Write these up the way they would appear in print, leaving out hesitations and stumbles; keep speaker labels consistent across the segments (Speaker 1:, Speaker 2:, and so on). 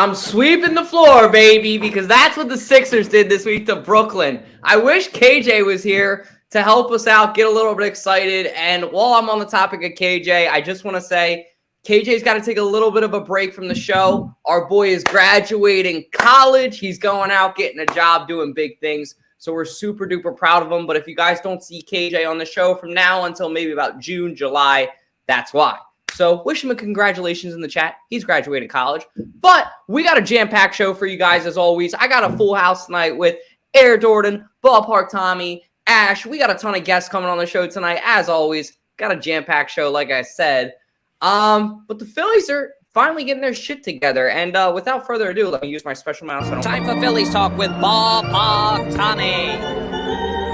Speaker 1: I'm sweeping the floor, baby, because that's what the Sixers did this week to Brooklyn. I wish KJ was here to help us out, get a little bit excited. And while I'm on the topic of KJ, I just want to say KJ's got to take a little bit of a break from the show. Our boy is graduating college. He's going out, getting a job, doing big things. So we're super duper proud of him. But if you guys don't see KJ on the show from now until maybe about June, July, that's why. So wish him a congratulations in the chat. He's graduating college. But we got a jam-packed show for you guys as always. I got a full house tonight with Air Jordan, Ballpark Tommy, Ash. We got a ton of guests coming on the show tonight. As always, got a jam-packed show, like I said. But the Phillies are finally getting their shit together. And without further ado, let me use my special mouse.
Speaker 2: Time for Phillies talk with Ballpark Tommy.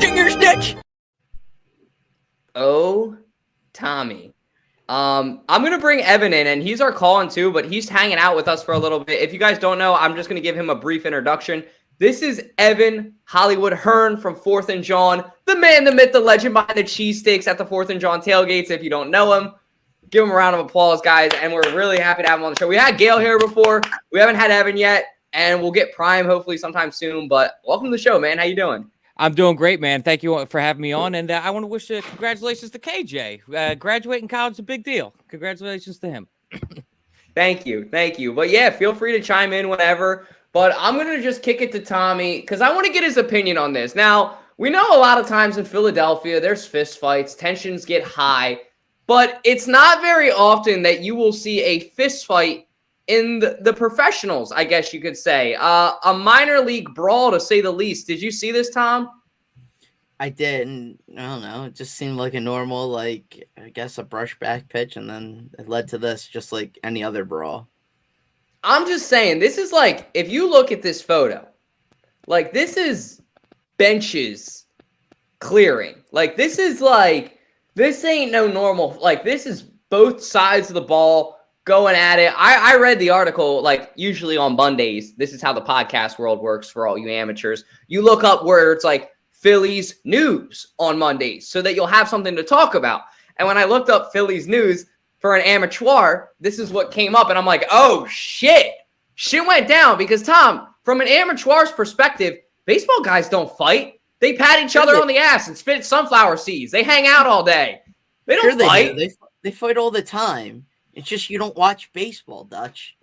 Speaker 2: Finger stitch.
Speaker 1: Oh, Tommy. I'm going to bring Evan in, and he's our call-in too, but he's hanging out with us for a little bit. If you guys don't know, I'm just going to give him a brief introduction. This is Evan Hollywood Hearn from 4th and John, the man, the myth, the legend behind the cheesesteaks at the 4th and John tailgates. If you don't know him, give him a round of applause, guys, and we're really happy to have him on the show. We had Gail here before. We haven't had Evan yet, and we'll get Prime hopefully sometime soon, but welcome to the show, man. How you doing?
Speaker 3: I'm doing great, man. Thank you for having me on. And I want to wish congratulations to KJ. Graduating college is a big deal. Congratulations to him.
Speaker 1: Thank you. Thank you. But yeah, feel free to chime in whenever. But I'm going to just kick it to Tommy because I want to get his opinion on this. Now, we know a lot of times in Philadelphia, there's fist fights, tensions get high, but it's not very often that you will see a fist fight in the professionals, I guess you could say. A minor league brawl, to say the least. Did you see this, Tom?
Speaker 4: I did, and I don't know. It just seemed like a normal, like, I guess a brushback pitch, and then it led to this, just like any other brawl.
Speaker 1: I'm just saying, this is like, if you look at this photo, like, this is benches clearing. Like, this is like, this ain't no normal, like, this is both sides of the ball going at it. I read the article, like, usually on Mondays. This is how the podcast world works for all you amateurs. You look up where it's like Phillies news on Mondays so that you'll have something to talk about. And when I looked up Phillies news for an amateur, this is what came up. And I'm like, oh, shit. Shit went down because, Tom, from an amateur's perspective, baseball guys don't fight. They pat each other on the ass and spit sunflower seeds. They hang out all day. They don't fight.
Speaker 4: They fight all the time. It's just you don't watch baseball, Dutch.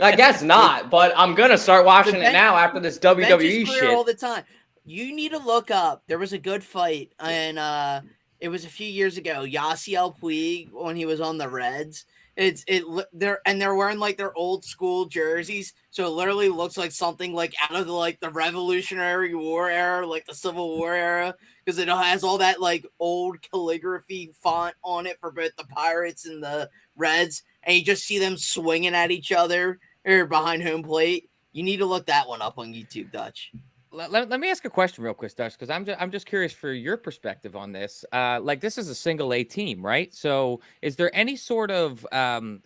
Speaker 1: I guess not, but I'm going to start watching it now after this WWE shit.
Speaker 4: All the time. You need to look up. There was a good fight, and it was a few years ago. Yasiel Puig, when he was on the Reds. They're wearing like their old school jerseys, so it literally looks like something like out of the Revolutionary War era, like the Civil War era, because it has all that like old calligraphy font on it for both the Pirates and the Reds, and you just see them swinging at each other or behind home plate. You need to look that one up on YouTube, Dutch.
Speaker 3: Let me ask a question real quick, Dutch, because I'm just curious for your perspective on this. Like, this is a single A team, right? So is there any sort of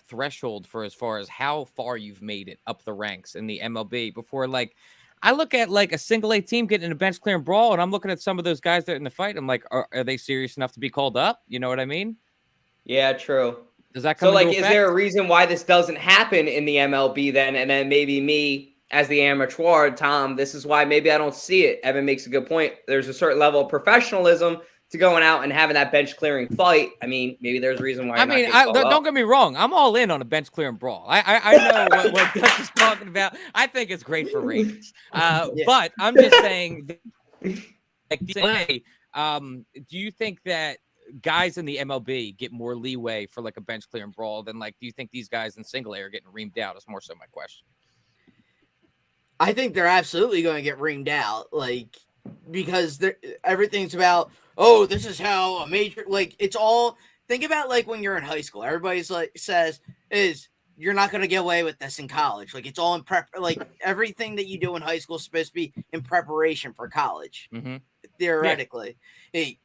Speaker 3: threshold for as far as how far you've made it up the ranks in the MLB before, like, I look at like a single A team getting in a bench clearing brawl, and I'm looking at some of those guys that are in the fight. I'm like, are they serious enough to be called up? You know what I mean?
Speaker 1: Yeah, true.
Speaker 3: Does that come
Speaker 1: so like,
Speaker 3: into
Speaker 1: is
Speaker 3: effect?
Speaker 1: there a reason why this doesn't happen in the MLB then? And then maybe me as the amateur, Tom, this is why maybe I don't see it. Evan makes a good point. There's a certain level of professionalism to going out and having that bench clearing fight. I mean, maybe there's a reason why.
Speaker 3: Don't get me wrong. I'm all in on a bench clearing brawl. I know what Dutch is talking about. I think it's great for ratings. But I'm just saying, like, do you think that guys in the MLB get more leeway for like a bench clearing brawl than, like, do you think these guys in single A are getting reamed out? Is more so my question.
Speaker 4: I think they're absolutely going to get reamed out, like, because everything's about, oh, this is how a major, like, it's all, think about, like, when you're in high school, everybody's, like, says, you're not going to get away with this in college. Like, it's all in prep, like, everything that you do in high school is supposed to be in preparation for college, theoretically. Yeah. Hey,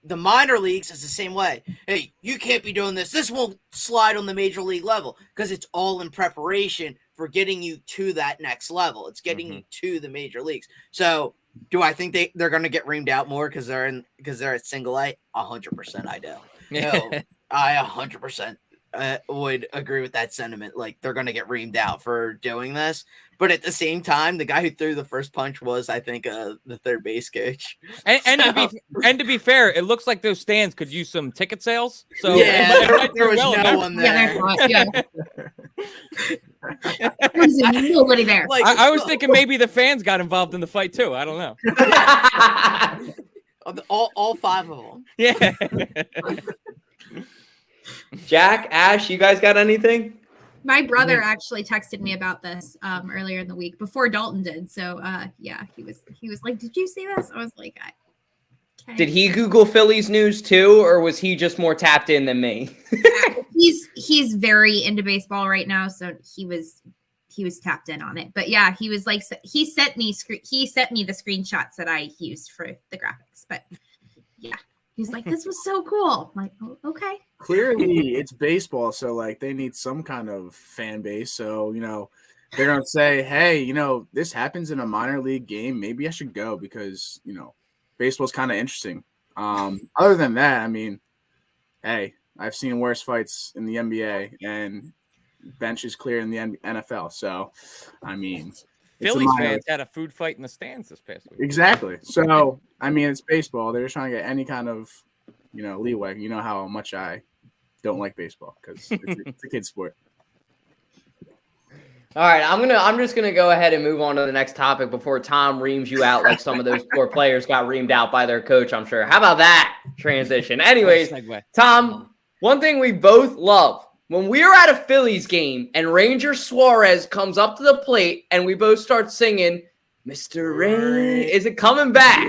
Speaker 4: the minor leagues is the same way. Hey, you can't be doing this. This won't slide on the major league level because it's all in preparation for getting you to that next level. It's getting you to the major leagues. So do I think they're going to get reamed out more because they're at single A? 100% I do. No, I 100% would agree with that sentiment. Like they're going to get reamed out for doing this, but at the same time, the guy who threw the first punch was, I think, the third base coach.
Speaker 3: And to be fair, it looks like those stands could use some ticket sales. So
Speaker 4: yeah, there was no one there.
Speaker 5: Yeah, there was nobody there.
Speaker 4: Like,
Speaker 3: I was thinking maybe the fans got involved in the fight too. I don't know.
Speaker 4: all 5 of them.
Speaker 3: Yeah.
Speaker 1: Jack, Ash, you guys got anything?
Speaker 5: My brother actually texted me about this earlier in the week before Dalton did. So yeah, he was like, "Did you see this?" I was like, "Okay."
Speaker 1: Did he Google Phillies news too, or was he just more tapped in than me?
Speaker 5: He's very into baseball right now, so he was tapped in on it. But yeah, he was like, he sent me the screenshots that I used for the graphics. But yeah, he's like, "This was so cool." I'm like, "Oh, okay."
Speaker 6: Clearly, it's baseball, so like they need some kind of fan base. So they're gonna say, "Hey, this happens in a minor league game. Maybe I should go because baseball's kind of interesting." Other than that, I mean, hey, I've seen worse fights in the NBA and bench is clear in the NFL. So, I mean,
Speaker 3: Phillies fans had a food fight in the stands this past week.
Speaker 6: Exactly. So, I mean, it's baseball. They're just trying to get any kind of leeway. You know how much I don't like baseball because it's a kid's sport.
Speaker 1: All right, I'm just gonna go ahead and move on to the next topic before Tom reams you out like some of those poor players got reamed out by their coach, I'm sure. How about that transition? Anyways, Tom, one thing we both love, when we are at a Phillies game and Ranger Suarez comes up to the plate and we both start singing, "Mr. Rain," is it coming back?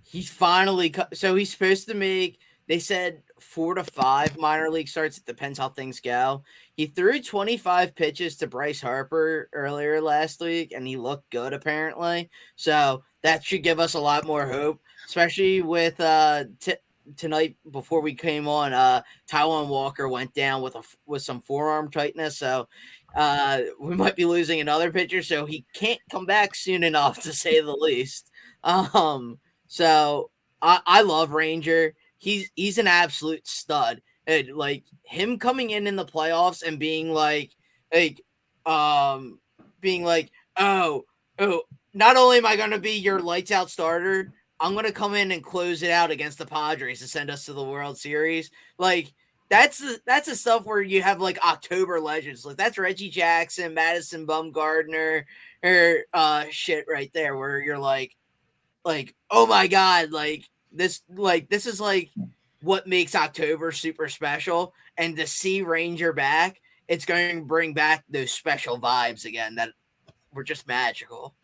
Speaker 4: He's finally so he's supposed to make, they said 4 to 5 minor league starts. It depends how things go. He threw 25 pitches to Bryce Harper earlier last week, and he looked good apparently. So that should give us a lot more hope, especially with tonight before we came on. Taijuan Walker went down with some forearm tightness, so we might be losing another pitcher. So he can't come back soon enough, to say the least. So I love Ranger. He's an absolute stud. And like him coming in the playoffs and being like, oh, not only am I going to be your lights out starter, I'm going to come in and close it out against the Padres to send us to the World Series. Like that's the stuff where you have like October legends. Like that's Reggie Jackson, Madison Bumgarner, or shit right there, where you're like, oh my God, this is like what makes October super special. And to see Ranger back, it's going to bring back those special vibes again that were just magical.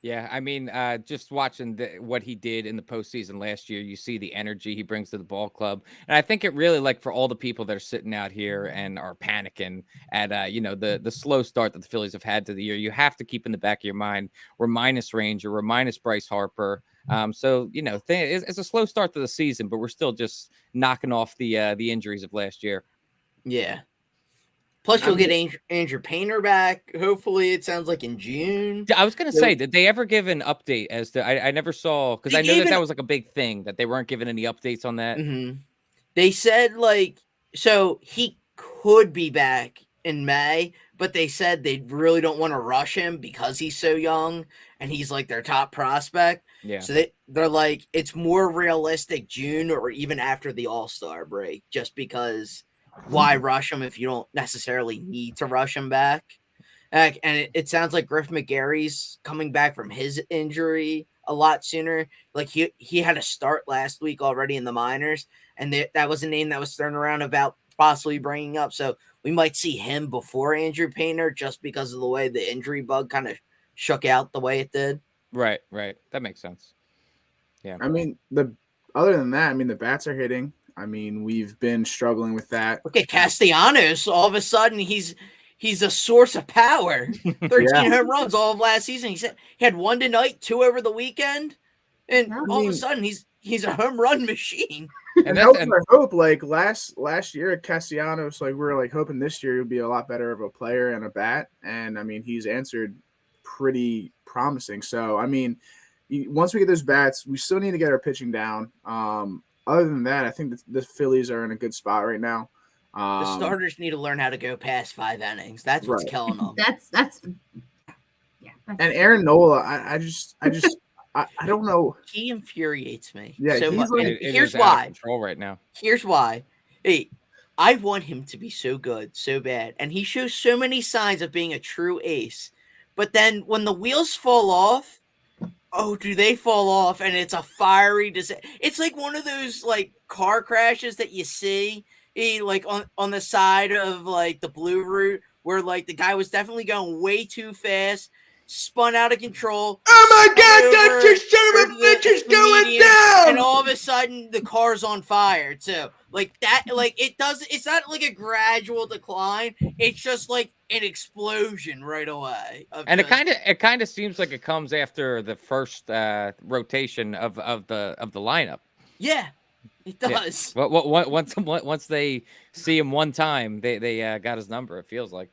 Speaker 3: Yeah, I mean, just watching what he did in the postseason last year, you see the energy he brings to the ball club. And I think it really, like, for all the people that are sitting out here and are panicking at, the slow start that the Phillies have had to the year, you have to keep in the back of your mind, we're minus Ranger, we're minus Bryce Harper. So, it's a slow start to the season, but we're still just knocking off the injuries of last year.
Speaker 4: Yeah. Plus, you'll get Andrew Painter back. Hopefully, it sounds like in June.
Speaker 3: I was going to say, did they ever give an update as to? I never saw, because I know that was like a big thing that they weren't giving any updates on that.
Speaker 4: Mm-hmm. They said so he could be back in May, but they said they really don't want to rush him because he's so young and he's like their top prospect.
Speaker 3: Yeah.
Speaker 4: So they're like, it's more realistic June or even after the All-Star break, just because. Why rush him if you don't necessarily need to rush him back? And it sounds like Griff McGarry's coming back from his injury a lot sooner. Like he had a start last week already in the minors, and that was a name that was thrown around about possibly bringing up. So we might see him before Andrew Painter just because of the way the injury bug kind of shook out the way it did.
Speaker 3: Right. That makes sense. Yeah.
Speaker 6: I mean, other than that, the bats are hitting. I mean, we've been struggling with that.
Speaker 4: Look at Castellanos. All of a sudden, he's a source of power. 13 home runs all of last season. He had 1 tonight, 2 over the weekend, and all of a sudden he's a home run machine.
Speaker 6: And I hope like last year at Castellanos, like we're like hoping this year he'll be a lot better of a player and a bat. And I mean, he's answered pretty promising. So I mean, once we get those bats, we still need to get our pitching down. Other than that, I think the Phillies are in a good spot right now.
Speaker 4: The starters need to learn how to go past 5 innings. That's what's
Speaker 6: Right.
Speaker 4: killing them.
Speaker 5: That's yeah.
Speaker 6: And Aaron Nola, I don't know.
Speaker 4: He infuriates me
Speaker 6: Yeah,
Speaker 4: so
Speaker 6: he's
Speaker 4: much.
Speaker 6: like-
Speaker 4: And
Speaker 3: It
Speaker 4: here's
Speaker 3: is out of
Speaker 4: why.
Speaker 3: control right now.
Speaker 4: Here's why. Hey, I want him to be so good, so bad. And he shows so many signs of being a true ace. But then when the wheels fall off, oh, do they fall off? And it's a fiery disaster. It's like one of those like car crashes that you see like on the side of like the blue route where like the guy was definitely going way too fast, spun out of control.
Speaker 1: Oh my God,
Speaker 4: over
Speaker 1: that son of a
Speaker 4: the-
Speaker 1: bitch is
Speaker 4: the
Speaker 1: going
Speaker 4: median,
Speaker 1: down!
Speaker 4: And all of a sudden the car's on fire too. Like that, like it's not like a gradual decline. It's just like an explosion right away.
Speaker 3: And it kind of seems like it comes after the first rotation of the lineup.
Speaker 4: Yeah, it does.
Speaker 3: Well, once they see him one time, they got his number. It feels like.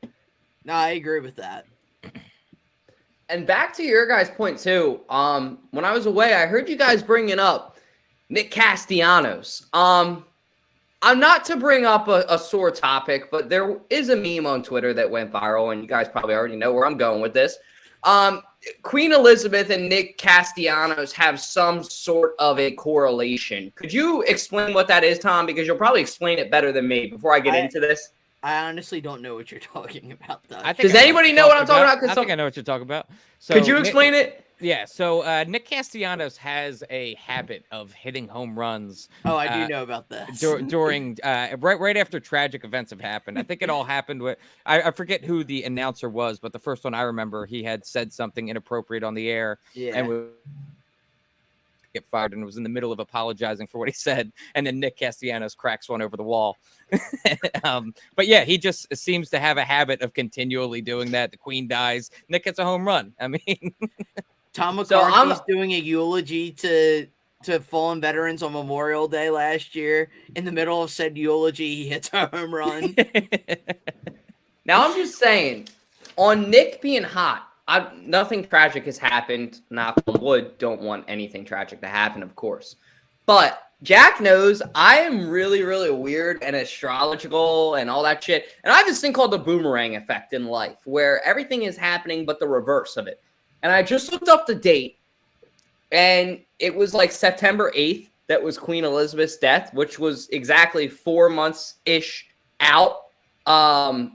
Speaker 4: No, I agree with that.
Speaker 1: And back to your guys' point too. When I was away, I heard you guys bringing up Nick Castellanos. I'm not to bring up a sore topic, but there is a meme on Twitter that went viral, and you guys probably already know where I'm going with this. Queen Elizabeth and Nick Castellanos have some sort of a correlation. Could you explain what that is, Tom? Because you'll probably explain it better than me before I get into this.
Speaker 4: I honestly don't know what you're talking about, though.
Speaker 1: Does anybody know what I'm talking about?
Speaker 3: I think I know what you're talking about. So
Speaker 1: could you explain it?
Speaker 3: Yeah, so Nick Castellanos has a habit of hitting home runs.
Speaker 4: Oh, I do know about that.
Speaker 3: During right after tragic events have happened. I think it all happened with I forget who the announcer was, but the first one I remember, he had said something inappropriate on the air, and would get fired, and was in the middle of apologizing for what he said, and then Nick Castellanos cracks one over the wall. But yeah, he just seems to have a habit of continually doing that. The Queen dies, Nick gets a home run. I mean.
Speaker 4: Tom McCarthy's doing a eulogy to fallen veterans on Memorial Day last year. In the middle of said eulogy, he hits a home run.
Speaker 1: Now, I'm just saying, on Nick being hot, nothing tragic has happened. Knock on wood. Don't want anything tragic to happen, of course. But Jack knows I am really, really weird and astrological and all that shit. And I have this thing called the boomerang effect in life, where everything is happening but the reverse of it. And I just looked up the date, and it was like September 8th that was Queen Elizabeth's death, which was exactly 4 months-ish out from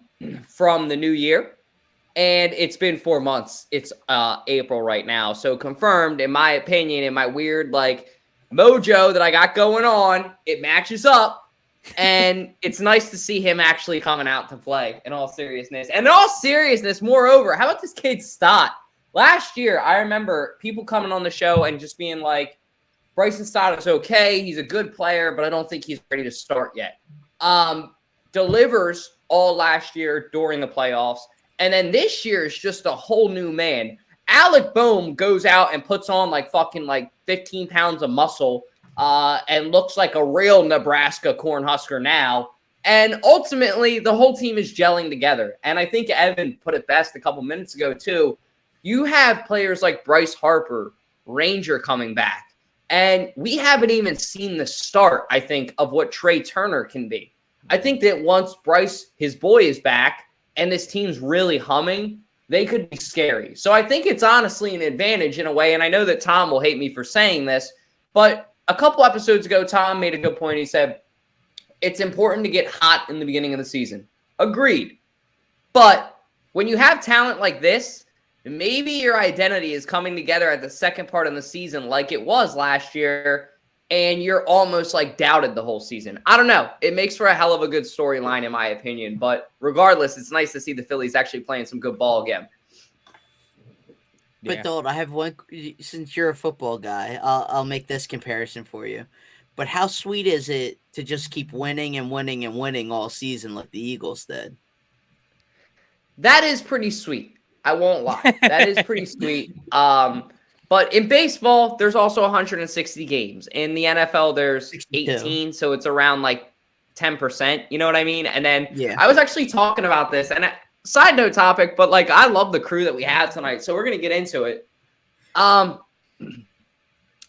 Speaker 1: the new year. And it's been 4 months. It's April right now. So confirmed, in my opinion, in my weird like mojo that I got going on, it matches up. And it's nice to see him actually coming out to play in all seriousness. And in all seriousness, moreover, how about this kid Stott? Last year, I remember people coming on the show and just being like, Bryson Stott is okay. He's a good player, but I don't think he's ready to start yet. Delivers all last year during the playoffs. And then this year is just a whole new man. Alec Boehm goes out and puts on like fucking like 15 pounds of muscle and looks like a real Nebraska Cornhusker now. And ultimately, the whole team is gelling together. And I think Evan put it best a couple minutes ago, too. You have players like Bryce Harper, Ranger coming back. And we haven't even seen the start, I think, of what Trey Turner can be. I think that once Bryce, his boy, is back and this team's really humming, they could be scary. So I think it's honestly an advantage in a way. And I know that Tom will hate me for saying this, but a couple episodes ago, Tom made a good point. He said, it's important to get hot in the beginning of the season. Agreed. But when you have talent like this, maybe your identity is coming together at the second part of the season like it was last year, and you're almost like doubted the whole season. I don't know. It makes for a hell of a good storyline, in my opinion. But regardless, it's nice to see the Phillies actually playing some good ball again.
Speaker 4: But Dalton, I have one. Since you're a football guy, I'll make this comparison for you. But how sweet is it to just keep winning and winning and winning all season like the Eagles did?
Speaker 1: That is pretty sweet. I won't lie. That is pretty sweet. But in baseball, there's also 160 games. In the NFL, there's 18, so it's around like 10%. You know what I mean? And then I was actually talking about this, and side note topic, but like I love the crew that we had tonight, so we're gonna get into it.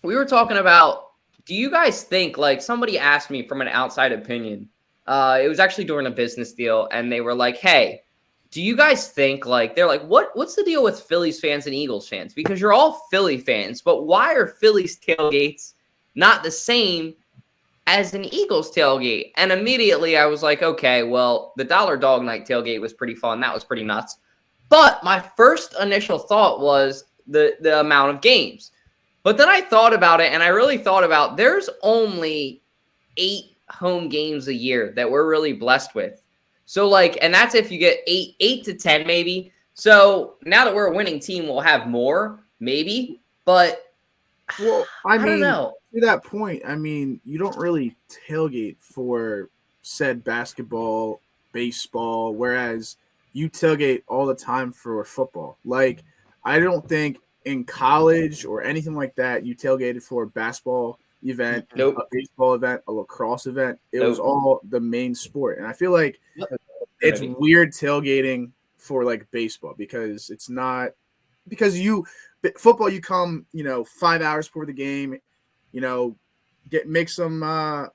Speaker 1: We were talking about, do you guys think, like somebody asked me from an outside opinion, It was actually during a business deal, and they were like, "Hey, do you guys think like they're like what's the deal with Phillies fans and Eagles fans? Because you're all Philly fans, but why are Phillies tailgates not the same as an Eagles tailgate?" And immediately I was like, okay, well, the Dollar Dog Night tailgate was pretty fun. That was pretty nuts. But my first initial thought was the amount of games. But then I thought about it, and I really thought about there's only 8 home games a year that we're really blessed with. So, like, and that's if you get 8 to 10 maybe. So now that we're a winning team, we'll have more, maybe. But
Speaker 6: well, I mean,
Speaker 1: don't know.
Speaker 6: To that point, I mean, you don't really tailgate for said basketball, baseball, whereas you tailgate all the time for football. Like, I don't think in college or anything like that you tailgated for a basketball event,
Speaker 1: Nope.
Speaker 6: a baseball event, a lacrosse event. It was
Speaker 1: Nope.
Speaker 6: all the main sport. And I feel like it's weird tailgating for like baseball because it's not because football you come 5 hours before the game, make some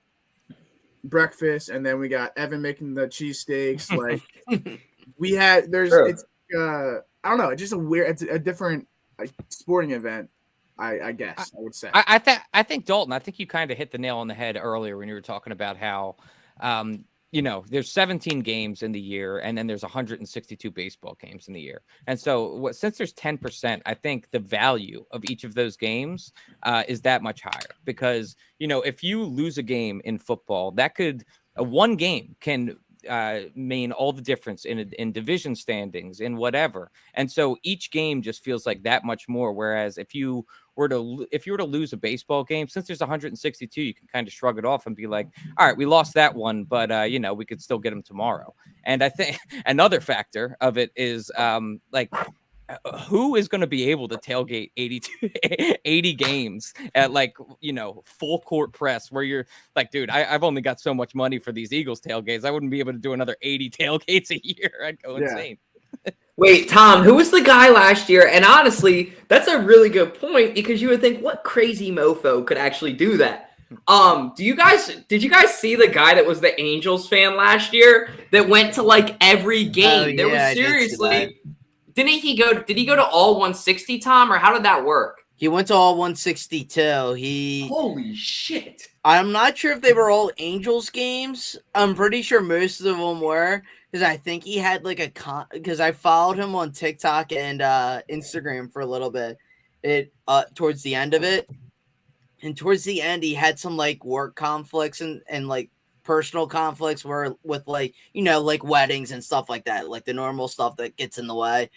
Speaker 6: breakfast, and then we got Evan making the cheesesteaks. Like it's I don't know, it's just it's a different sporting event. I guess I would say.
Speaker 3: I think Dalton, I think you kind of hit the nail on the head earlier when you were talking about how there's 17 games in the year, and then there's 162 baseball games in the year. And so since there's 10%, I think the value of each of those games is that much higher because, if you lose a game in football, that could one game can mean all the difference in division standings, in whatever. And so each game just feels like that much more. Whereas if you were to lose a baseball game, since there's 162, you can kind of shrug it off and be like, all right, we lost that one, but we could still get them tomorrow. And I think another factor of it is who is going to be able to tailgate 80 games at full court press where you're like, dude, I've only got so much money for these Eagles tailgates. I wouldn't be able to do another 80 tailgates a year. I'd go insane.
Speaker 1: Wait, Tom, who was the guy last year? And honestly, that's a really good point because you would think what crazy mofo could actually do that. Did you guys see the guy that was the Angels fan last year that went to like every game? There was seriously. Did he go to all 160, Tom, or how did that work?
Speaker 4: He went to all 162.
Speaker 1: Holy shit.
Speaker 4: I'm not sure if they were all Angels games. I'm pretty sure most of them were because I think he had because I followed him on TikTok and Instagram for a little bit. Towards the end of it. And towards the end, he had some work conflicts and personal conflicts with weddings and stuff like that, like the normal stuff that gets in the way.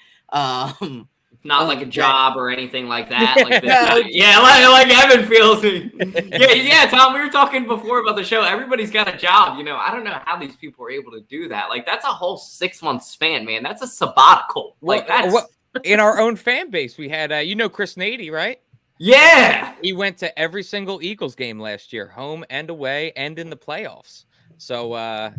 Speaker 1: Not like a job or anything like that. Like like Evan feels me. Yeah, Tom, we were talking before about the show. Everybody's got a job, I don't know how these people are able to do that. Like that's a whole 6-month span, man. That's a sabbatical.
Speaker 3: In our own fan base, we had Chris Nady, right?
Speaker 1: Yeah.
Speaker 3: He went to every single Eagles game last year, home and away and in the playoffs. So, I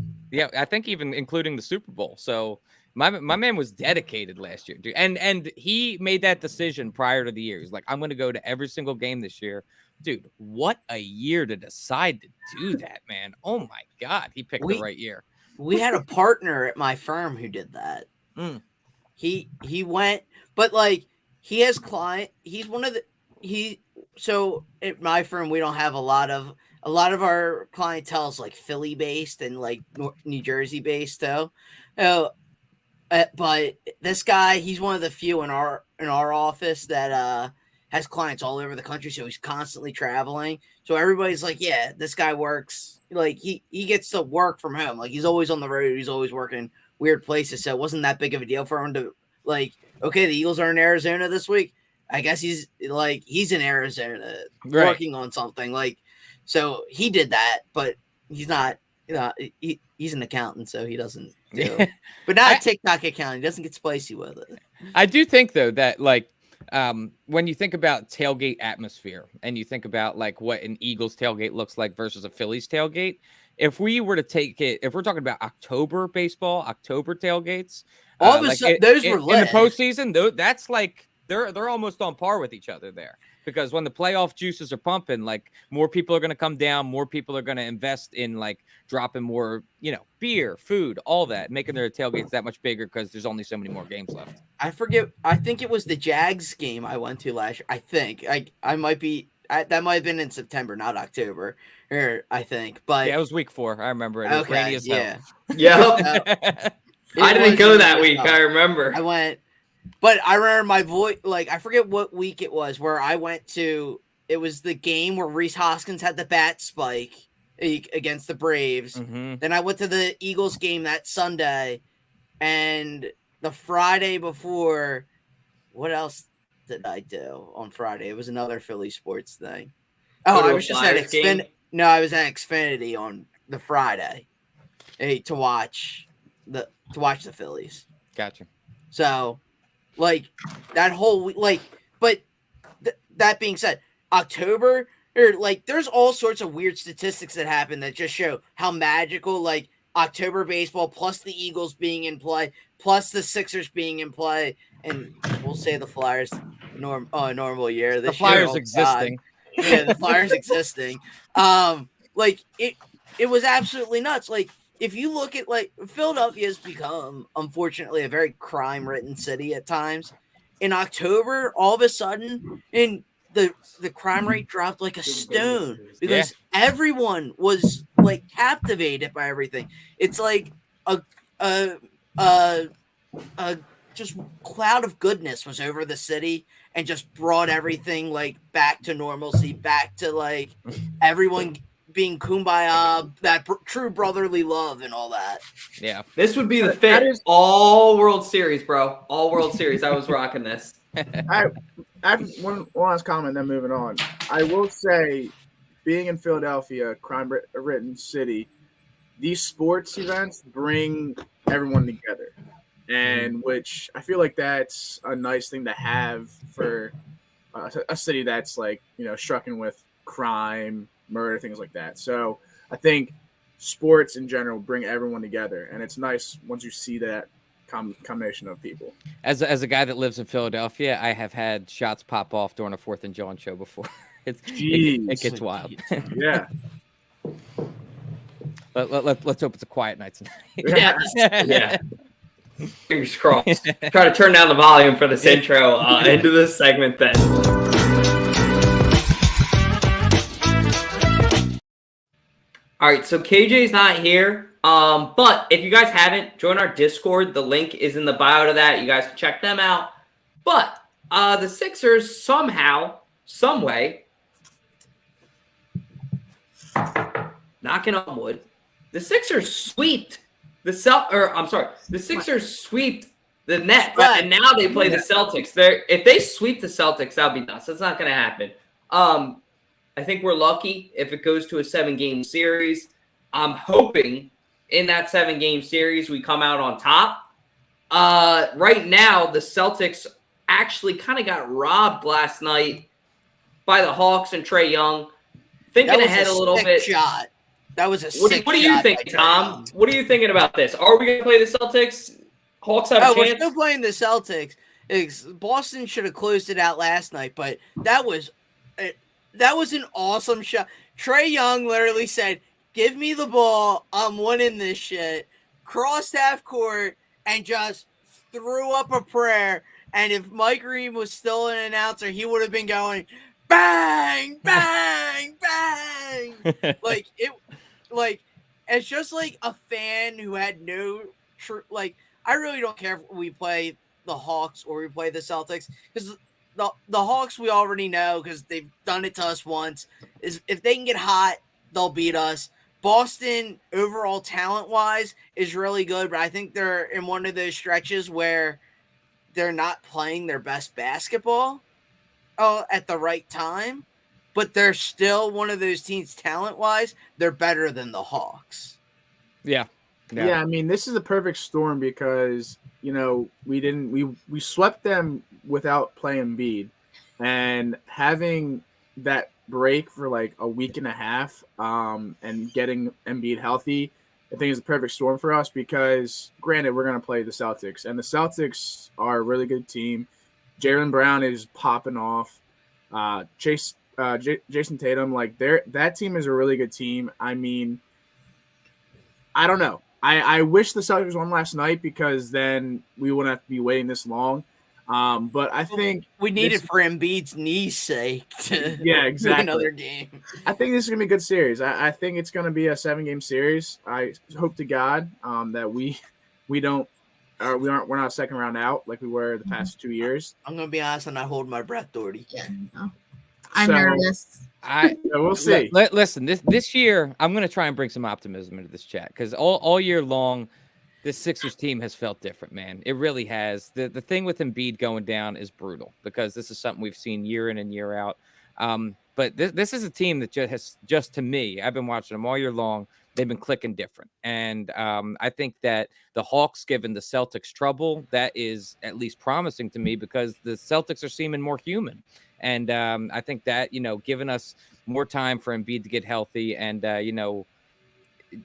Speaker 3: think even including the Super Bowl. So my man was dedicated last year, dude. And he made that decision prior to the year. He's like, I'm going to go to every single game this year. Dude, what a year to decide to do that, man. Oh, my God. He picked the right year.
Speaker 4: We had a partner at my firm who did that. He went, but he has he's one of the, so at my firm, we don't have a lot of our clientele is Philly based and New Jersey based though. But this guy, he's one of the few in our office that has clients all over the country. So he's constantly traveling. So everybody's like, yeah, this guy works. He gets to work from home. He's always on the road. He's always working weird places. So it wasn't that big of a deal for him to okay, the Eagles are in Arizona this week. I guess he's in Arizona working on something so he did that, but he's not, he's an accountant, so he doesn't do, but not a TikTok account. He doesn't get spicy with it.
Speaker 3: I do think though that when you think about tailgate atmosphere and you think about what an Eagles tailgate looks like versus a Phillies tailgate, if we were to take it, if we're talking about October baseball, October tailgates,
Speaker 4: all of a sudden those were
Speaker 3: in the postseason, that's they're almost on par with each other there. because when the playoff juices are pumping, like more people are going to come down, more people are going to invest in like dropping more, beer, food, all that, making their tailgates that much bigger because there's only so many more games left.
Speaker 4: I forget. I think it was the Jags game I went to last year. I think I might be. That might have been in September, not October. I think. But
Speaker 3: yeah, it was week 4. I remember it. It was rainy as hell.
Speaker 1: Yep. I didn't go that week. I remember.
Speaker 4: I went, but I remember my voice. Like I forget what week it was where I went to. It was the game where Reese Hoskins had the bat spike against the Braves.
Speaker 3: Mm-hmm.
Speaker 4: Then I went to the Eagles game that Sunday, and the Friday before. What else did I do on Friday? It was another Philly sports thing. Oh, I was just at Xfinity. No, I was at Xfinity on the Friday to watch the Phillies.
Speaker 3: Gotcha.
Speaker 4: So, like that whole week, like, but that being said, October, or like, there's all sorts of weird statistics that happen that just show how magical, like, October baseball plus the Eagles being in play, plus the Sixers being in play, and we'll say the Flyers normal year. This
Speaker 3: the Flyers
Speaker 4: year,
Speaker 3: existing.
Speaker 4: Yeah, the Flyers existing. Like it was absolutely nuts. Like if you look at like Philadelphia has become, unfortunately, a very crime-ridden city at times. In October, all of a sudden, the crime rate dropped like a stone because everyone was like captivated by everything. It's like a just cloud of goodness was over the city and just brought everything like back to normalcy, back to like everyone being kumbaya, that true brotherly love and all that.
Speaker 3: Yeah.
Speaker 1: This would be the fit. All World Series, bro. All World Series. I was rocking this.
Speaker 6: I have one last comment, then moving on. I will say, being in Philadelphia, crime-ridden city, these sports events bring everyone together, and which I feel like that's a nice thing to have for a city that's like, struggling with crime, murder, things like that. So I think sports in general bring everyone together, and it's nice once you see that combination of people.
Speaker 3: As a guy that lives in Philadelphia, I have had shots pop off during a 4th and John show before. It gets wild.
Speaker 6: Yeah.
Speaker 3: Let's hope it's a quiet night tonight.
Speaker 1: Yeah. Fingers crossed. Try to turn down the volume for this intro into this segment then. All right, so KJ's not here. But if you guys haven't, join our Discord. The link is in the bio to that. You guys can check them out. But the Sixers somehow, some way, knocking on wood, the Sixers sweeped the Sixers sweeped the Nets, and now they play the Celtics. If they sweep the Celtics, that'll be nuts. That's not going to happen. I think we're lucky if it goes to a 7-game series. I'm hoping in that 7-game series we come out on top. Right now, the Celtics actually kind of got robbed last night by the Hawks and Trae Young. Thinking ahead a little bit.
Speaker 4: Shot. That was a
Speaker 1: What do you think, Tom? What are you thinking about this? Are we going to play the Celtics? Hawks have a chance?
Speaker 4: We're still playing the Celtics. Boston should have closed it out last night, but that was an awesome shot. Trae Young literally said, "Give me the ball. I'm winning this shit." Crossed half court and just threw up a prayer. And if Mike Reed was still an announcer, he would have been going, bang, bang, bang. It's just like a fan who had no I really don't care if we play the Hawks or we play the Celtics, because the Hawks we already know because they've done it to us once. Is if they can get hot, they'll beat us. Boston, overall talent-wise, is really good, but I think they're in one of those stretches where they're not playing their best basketball at the right time, but they're still one of those teams talent-wise. They're better than the Hawks.
Speaker 3: Yeah.
Speaker 6: I mean, this is a perfect storm because, we swept them without playing Embiid, and having that break for like a week and a half and getting Embiid healthy, I think is a perfect storm for us because, granted, we're going to play the Celtics, and the Celtics are a really good team. Jalen Brown is popping off. Jason Tatum, like that team is a really good team. I mean, I don't know. I wish the Celtics won last night because then we wouldn't have to be waiting this long. But I think
Speaker 4: we needed for Embiid's knee's sake to
Speaker 6: exactly.
Speaker 4: another game.
Speaker 6: I think this is gonna be a good series. I think it's gonna be a 7-game series. I hope to God that we're not a second round out like we were the past 2 years.
Speaker 4: I'm gonna be honest, I'm not holding my breath, Doherty.
Speaker 5: Yeah, no. I'm nervous.
Speaker 6: We'll see.
Speaker 3: Listen, this year I'm going to try and bring some optimism into this chat because all year long, this Sixers team has felt different, man. It really has. The thing with Embiid going down is brutal because this is something we've seen year in and year out. But this is a team that just to me, I've been watching them all year long. They've been clicking different. And I think that the Hawks giving the Celtics trouble, that is at least promising to me because the Celtics are seeming more human. And I think that, giving us more time for Embiid to get healthy and,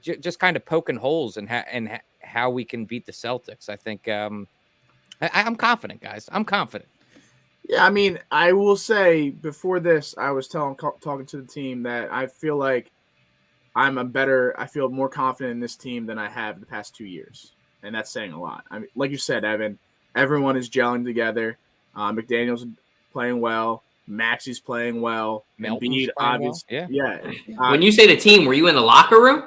Speaker 3: just kind of poking holes in how we can beat the Celtics. I think I'm confident, guys. I'm confident.
Speaker 6: Yeah, I mean, I will say before this, I was talking to the team that I feel like I feel more confident in this team than I have the past 2 years. And that's saying a lot. I mean, like you said, Evan, everyone is gelling together. McDaniel's playing well. Maxey's playing well. Embiid, obviously.
Speaker 3: Well.
Speaker 6: Yeah.
Speaker 1: When you say the team, were you in the locker room?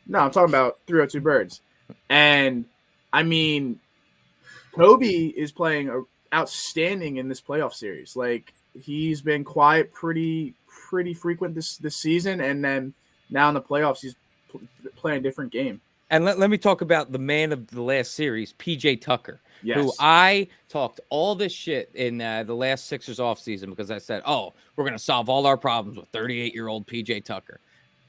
Speaker 6: No, I'm talking about 302 Birds. And, I mean, Kobe is playing outstanding in this playoff series. Like, he's been quiet pretty frequent this season. And then now in the playoffs, he's playing a different game.
Speaker 3: And let me talk about the man of the last series, PJ Tucker.
Speaker 6: Yes.
Speaker 3: Who I talked all this shit in the last Sixers offseason because I said, we're going to solve all our problems with 38-year-old PJ Tucker.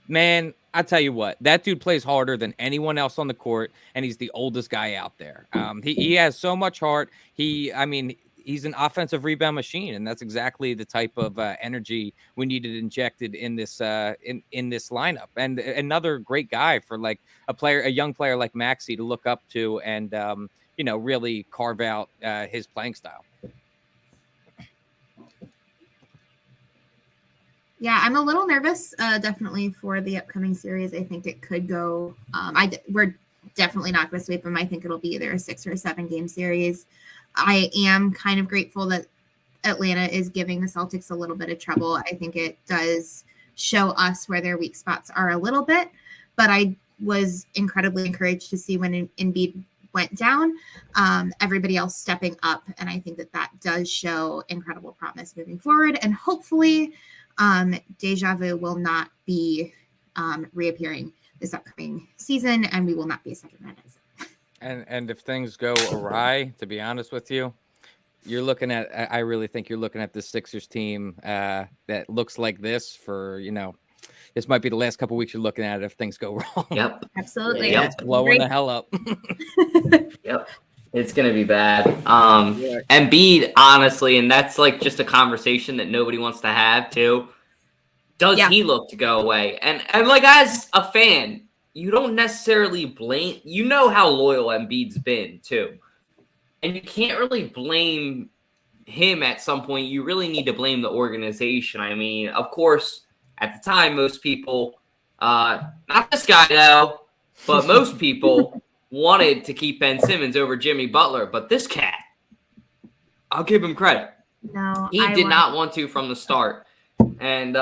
Speaker 3: Man, I tell you what, that dude plays harder than anyone else on the court, and he's the oldest guy out there. He has so much heart. He's an offensive rebound machine, and that's exactly the type of energy we needed injected in this in this lineup. And another great guy for like a young player like Maxey to look up to and really carve out his playing style.
Speaker 5: Yeah, I'm a little nervous, definitely for the upcoming series. I think it could go. We're definitely not going to sweep them. I think it'll be either a 6 or a 7 game series. I am kind of grateful that Atlanta is giving the Celtics a little bit of trouble. I think it does show us where their weak spots are a little bit, but I was incredibly encouraged to see when Embiid went down, everybody else stepping up. And I think that does show incredible promise moving forward. And hopefully deja vu will not be reappearing this upcoming season, and we will not be a second round exit.
Speaker 3: And if things go awry, to be honest with you, I really think you're looking at the Sixers team that looks like this for, this might be the last couple of weeks you're looking at it if things go wrong.
Speaker 1: Yep.
Speaker 5: Absolutely.
Speaker 1: Yep.
Speaker 3: It's blowing the hell up.
Speaker 1: Yep. It's going to be bad. Embiid, honestly, and that's like just a conversation that nobody wants to have too. Does he look to go away? And like, as a fan, you don't necessarily blame, how loyal Embiid's been too. And you can't really blame him at some point. You really need to blame the organization. I mean, of course, at the time, most people, not this guy though, but most people wanted to keep Ben Simmons over Jimmy Butler. But this cat, I'll give him credit.
Speaker 5: No,
Speaker 1: he did not want to from the start. And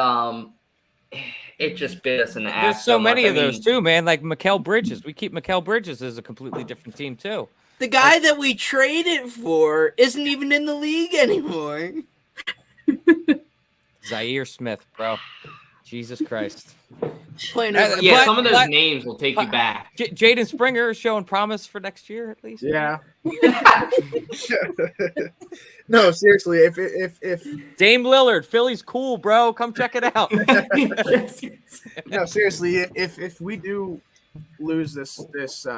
Speaker 1: it just bit us in the ass.
Speaker 3: There's so many of those too, man. Like Mikal Bridges. We keep Mikal Bridges as a completely different team too.
Speaker 4: The guy that we traded for isn't even in the league anymore.
Speaker 3: Zaire Smith, bro. Jesus Christ.
Speaker 4: Some
Speaker 1: of those names will take you back.
Speaker 3: Jaden Springer is showing promise for next year at least.
Speaker 6: Yeah. No, seriously, if
Speaker 3: Dame Lillard, Philly's cool, bro. Come check it out.
Speaker 6: No, seriously, if we do lose this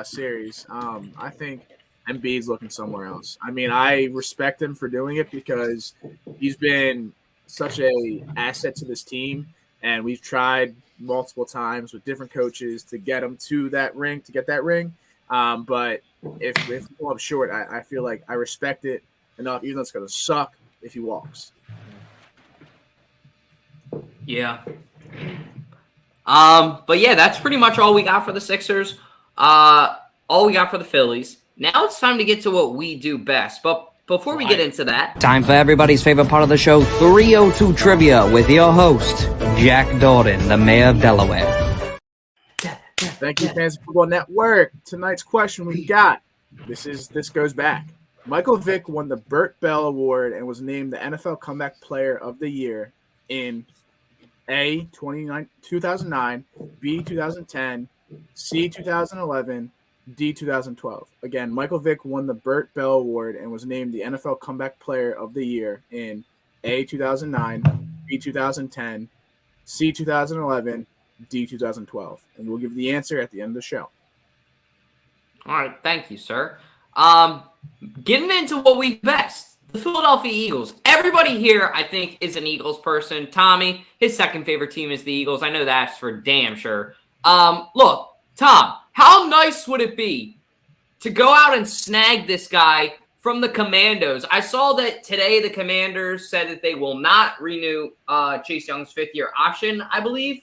Speaker 6: series, I think Embiid's looking somewhere else. I mean, I respect him for doing it because he's been such a asset to this team, and we've tried multiple times with different coaches to get him to that ring, but if we pull up short, I feel like I respect it enough, even though it's going to suck if he walks.
Speaker 1: Yeah. But yeah, that's pretty much all we got for the Sixers. All we got for the Phillies. Now it's time to get to what we do best. But before we get into that,
Speaker 2: Time for everybody's favorite part of the show, 302 Trivia, with your host, Jack Dorden, the mayor of Delaware.
Speaker 6: Thank you, Fantasy Football Network. Tonight's question we got. This goes back. Michael Vick won the Burt Bell Award and was named the NFL Comeback Player of the Year in A, 2009, B, 2010, C, 2011, D, 2012. Again, Michael Vick won the Burt Bell Award and was named the NFL Comeback Player of the Year in A, 2009, B, 2010, C, 2011, D, 2012. And we'll give the answer at the end of the show.
Speaker 1: all right, thank you, sir. Getting into what we best. The Philadelphia Eagles. Everybody here, I think, is an Eagles person. Tommy, his second favorite team is the Eagles. I know that's for damn sure. Look, Tom, how nice would it be to go out and snag this guy from the Commandos? I saw that today the Commanders said that they will not renew Chase Young's fifth-year option, I believe.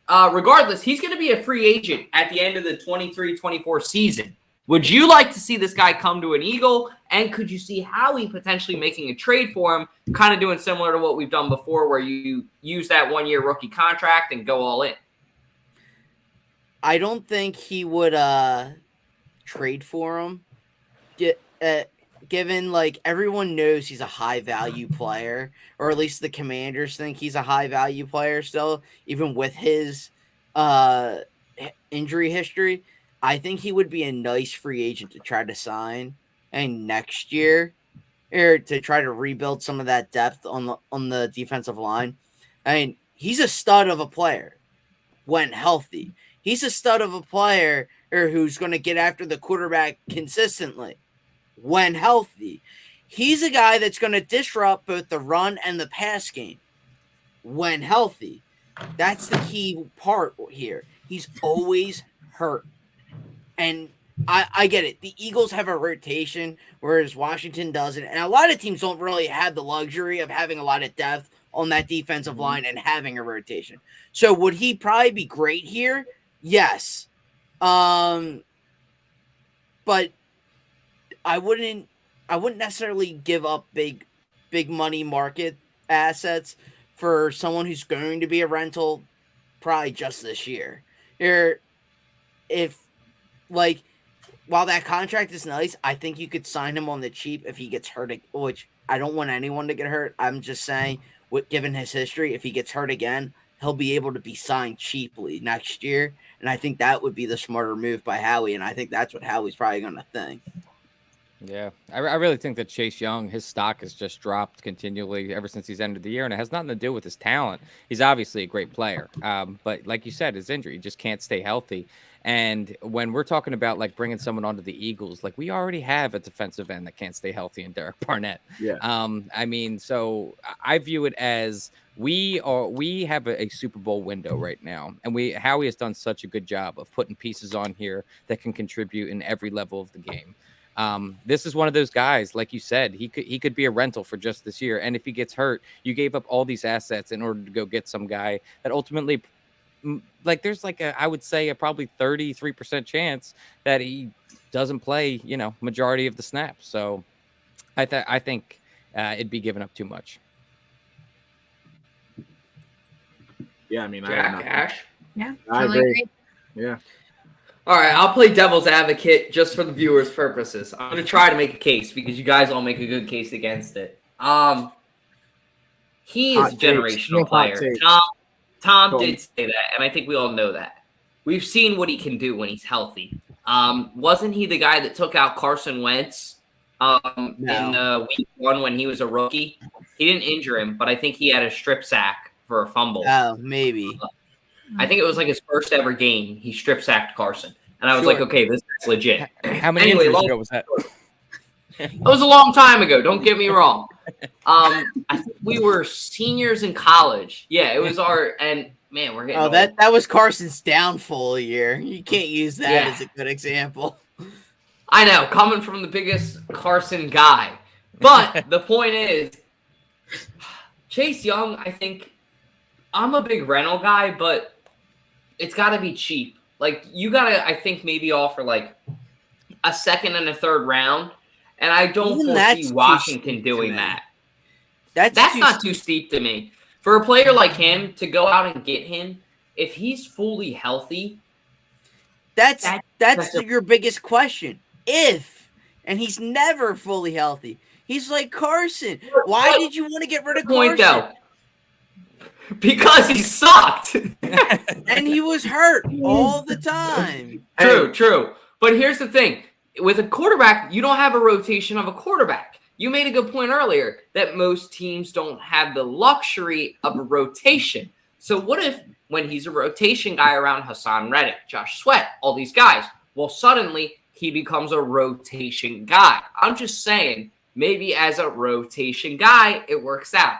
Speaker 1: Regardless, he's going to be a free agent at the end of the 23-24 season. Would you like to see this guy come to an Eagle? And could you see Howie potentially making a trade for him, kind of doing similar to what we've done before where you use that one-year rookie contract and go all in?
Speaker 4: I don't think he would trade for him. Given, like, everyone knows he's a high-value player, or at least the Commanders think he's a high-value player still, even with his injury history. I think he would be a nice free agent to try to sign and next year, or to try to rebuild some of that depth on the defensive line. I mean, he's a stud of a player when healthy. He's a stud of a player who's going to get after the quarterback consistently when healthy. He's a guy that's going to disrupt both the run and the pass game when healthy. That's the key part here. He's always hurt. And I get it. The Eagles have a rotation, whereas Washington doesn't. And a lot of teams don't really have the luxury of having a lot of depth on that defensive line and having a rotation. So would he probably be great here? Yes. But I wouldn't necessarily give up big money market assets for someone who's going to be a rental probably just this year. While that contract is nice, I think you could sign him on the cheap if he gets hurt, which I don't want anyone to get hurt. I'm just saying, given his history, if he gets hurt again, he'll be able to be signed cheaply next year. And I think that would be the smarter move by Howie. And I think that's what Howie's probably going to think.
Speaker 3: Yeah, I really think that Chase Young, his stock has just dropped continually ever since he's ended the year, and it has nothing to do with his talent. He's obviously a great player, but like you said, his injury, he just can't stay healthy. And when we're talking about like bringing someone onto the Eagles, like we already have a defensive end that can't stay healthy in Derek Barnett.
Speaker 6: Yeah.
Speaker 3: I mean, so I view it as we have a Super Bowl window right now, and Howie has done such a good job of putting pieces on here that can contribute in every level of the game. This is one of those guys, like you said, he could be a rental for just this year. And if he gets hurt, you gave up all these assets in order to go get some guy that ultimately, like, there's like I would say a probably 33% chance that he doesn't play, majority of the snaps. So I think it'd be giving up too much.
Speaker 6: Yeah, I mean,
Speaker 1: Jack Ash.
Speaker 5: Yeah,
Speaker 6: I
Speaker 5: totally
Speaker 6: agree.
Speaker 5: agree.
Speaker 6: Yeah.
Speaker 1: All right, I'll play devil's advocate just for the viewers' purposes. I'm going to try to make a case because you guys all make a good case against it. He is a generational player. Tom did say that, and I think we all know that. We've seen what he can do when he's healthy. Wasn't he the guy that took out Carson Wentz in week 1 when he was a rookie? He didn't injure him, but I think he had a strip sack for a fumble.
Speaker 4: Oh, maybe.
Speaker 1: I think it was like his first ever game. He strip sacked Carson. And I was like, okay, this is legit.
Speaker 3: How many injuries ago was that?
Speaker 1: It was a long time ago. Don't get me wrong. I think we were seniors in college. Yeah, it was and man, we're getting old.
Speaker 4: That was Carson's downfall year. You can't use that as a good example.
Speaker 1: I know, coming from the biggest Carson guy. But the point is, Chase Young, I think, I'm a big rental guy, but it's got to be cheap. Like, you got to, I think, maybe offer like a second and a third round. And I don't
Speaker 4: Even that's
Speaker 1: foresee
Speaker 4: too
Speaker 1: Washington
Speaker 4: steep to
Speaker 1: doing
Speaker 4: me.
Speaker 1: that.
Speaker 4: That's
Speaker 1: Not too steep to me. For a player like him to go out and get him, if he's fully healthy,
Speaker 4: That's your biggest question. And he's never fully healthy. He's like Carson. Why did you want to get rid of Carson?
Speaker 1: Though, because he sucked.
Speaker 4: And he was hurt all the time.
Speaker 1: True. But here's the thing. With a quarterback, you don't have a rotation of a quarterback. You made a good point earlier that most teams don't have the luxury of a rotation. So what if when he's a rotation guy around Hassan Reddick, Josh Sweat, all these guys, well, suddenly he becomes a rotation guy. I'm just saying, maybe as a rotation guy, it works out.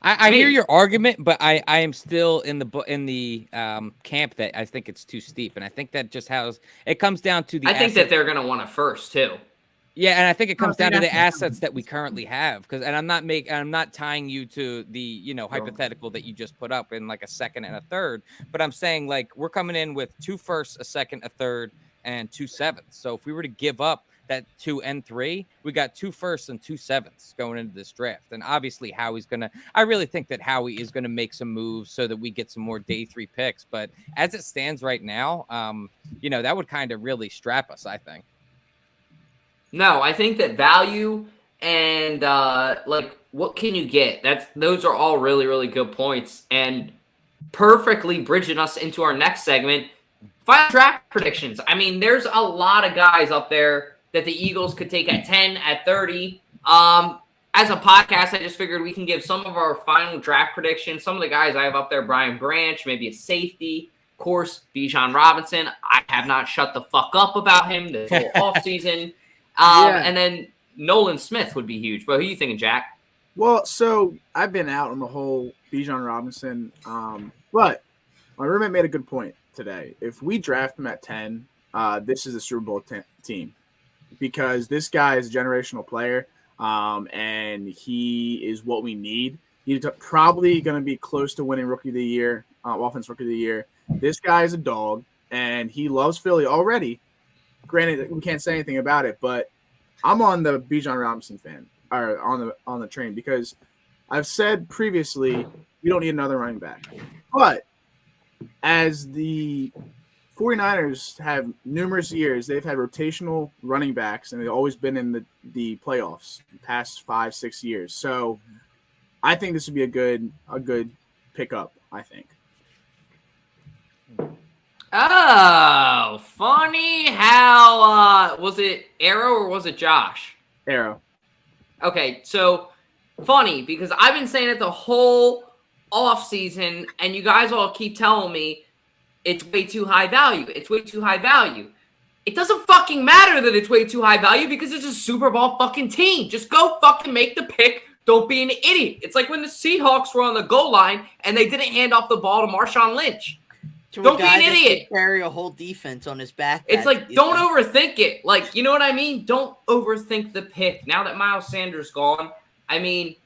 Speaker 3: I hear your argument, but I am still in the camp that I think it's too steep, and I think that just it comes down to the.
Speaker 1: I think that they're going to want it first too.
Speaker 3: Yeah, and I think it comes down to the assets that we currently have. And I'm not tying you to the hypothetical that you just put up in like a second and a third, but I'm saying like we're coming in with 2 firsts, a second, a third, and 2 sevenths. So if we were to give up that 2 and 3, we got 2 firsts and 2 sevenths going into this draft. And obviously I really think that Howie is going to make some moves so that we get some more day 3 picks. But as it stands right now, that would kind of really strap us, I think.
Speaker 1: No, I think that value and what can you get? Those are all really, really good points and perfectly bridging us into our next segment. Final draft predictions. I mean, there's a lot of guys up there that the Eagles could take at 10, at 30. As a podcast, I just figured we can give some of our final draft predictions. Some of the guys I have up there, Brian Branch, maybe a safety. Of course, Bijan Robinson. I have not shut the fuck up about him this whole offseason. And then Nolan Smith would be huge. But who are you thinking, Jack?
Speaker 6: Well, so I've been out on the whole Bijan Robinson. But my roommate made a good point today. If we draft him at 10, this is a Super Bowl team because this guy is a generational player, and he is what we need. He's probably going to be close to winning Rookie of the Year, Offense Rookie of the Year. This guy is a dog, and he loves Philly already. Granted, we can't say anything about it, but I'm on the Bijan Robinson on the train because I've said previously we don't need another running back. But as the 49ers have numerous years, they've had rotational running backs, and they've always been in the playoffs the past 5-6 years. So I think this would be a good pickup, I think.
Speaker 1: Oh, funny how was it Arrow or was it Josh?
Speaker 6: Arrow.
Speaker 1: Okay, so funny because I've been saying it the whole offseason, and you guys all keep telling me it's way too high value. It's way too high value. It doesn't fucking matter that it's way too high value because it's a Super Bowl fucking team. Just go fucking make the pick. Don't be an idiot. It's like when the Seahawks were on the goal line and they didn't hand off the ball to Marshawn Lynch. Don't be an idiot.
Speaker 4: Carry a whole defense on his back.
Speaker 1: It's like, don't overthink it. Like, you know what I mean? Don't overthink the pick. Now that Miles Sanders gone, I mean,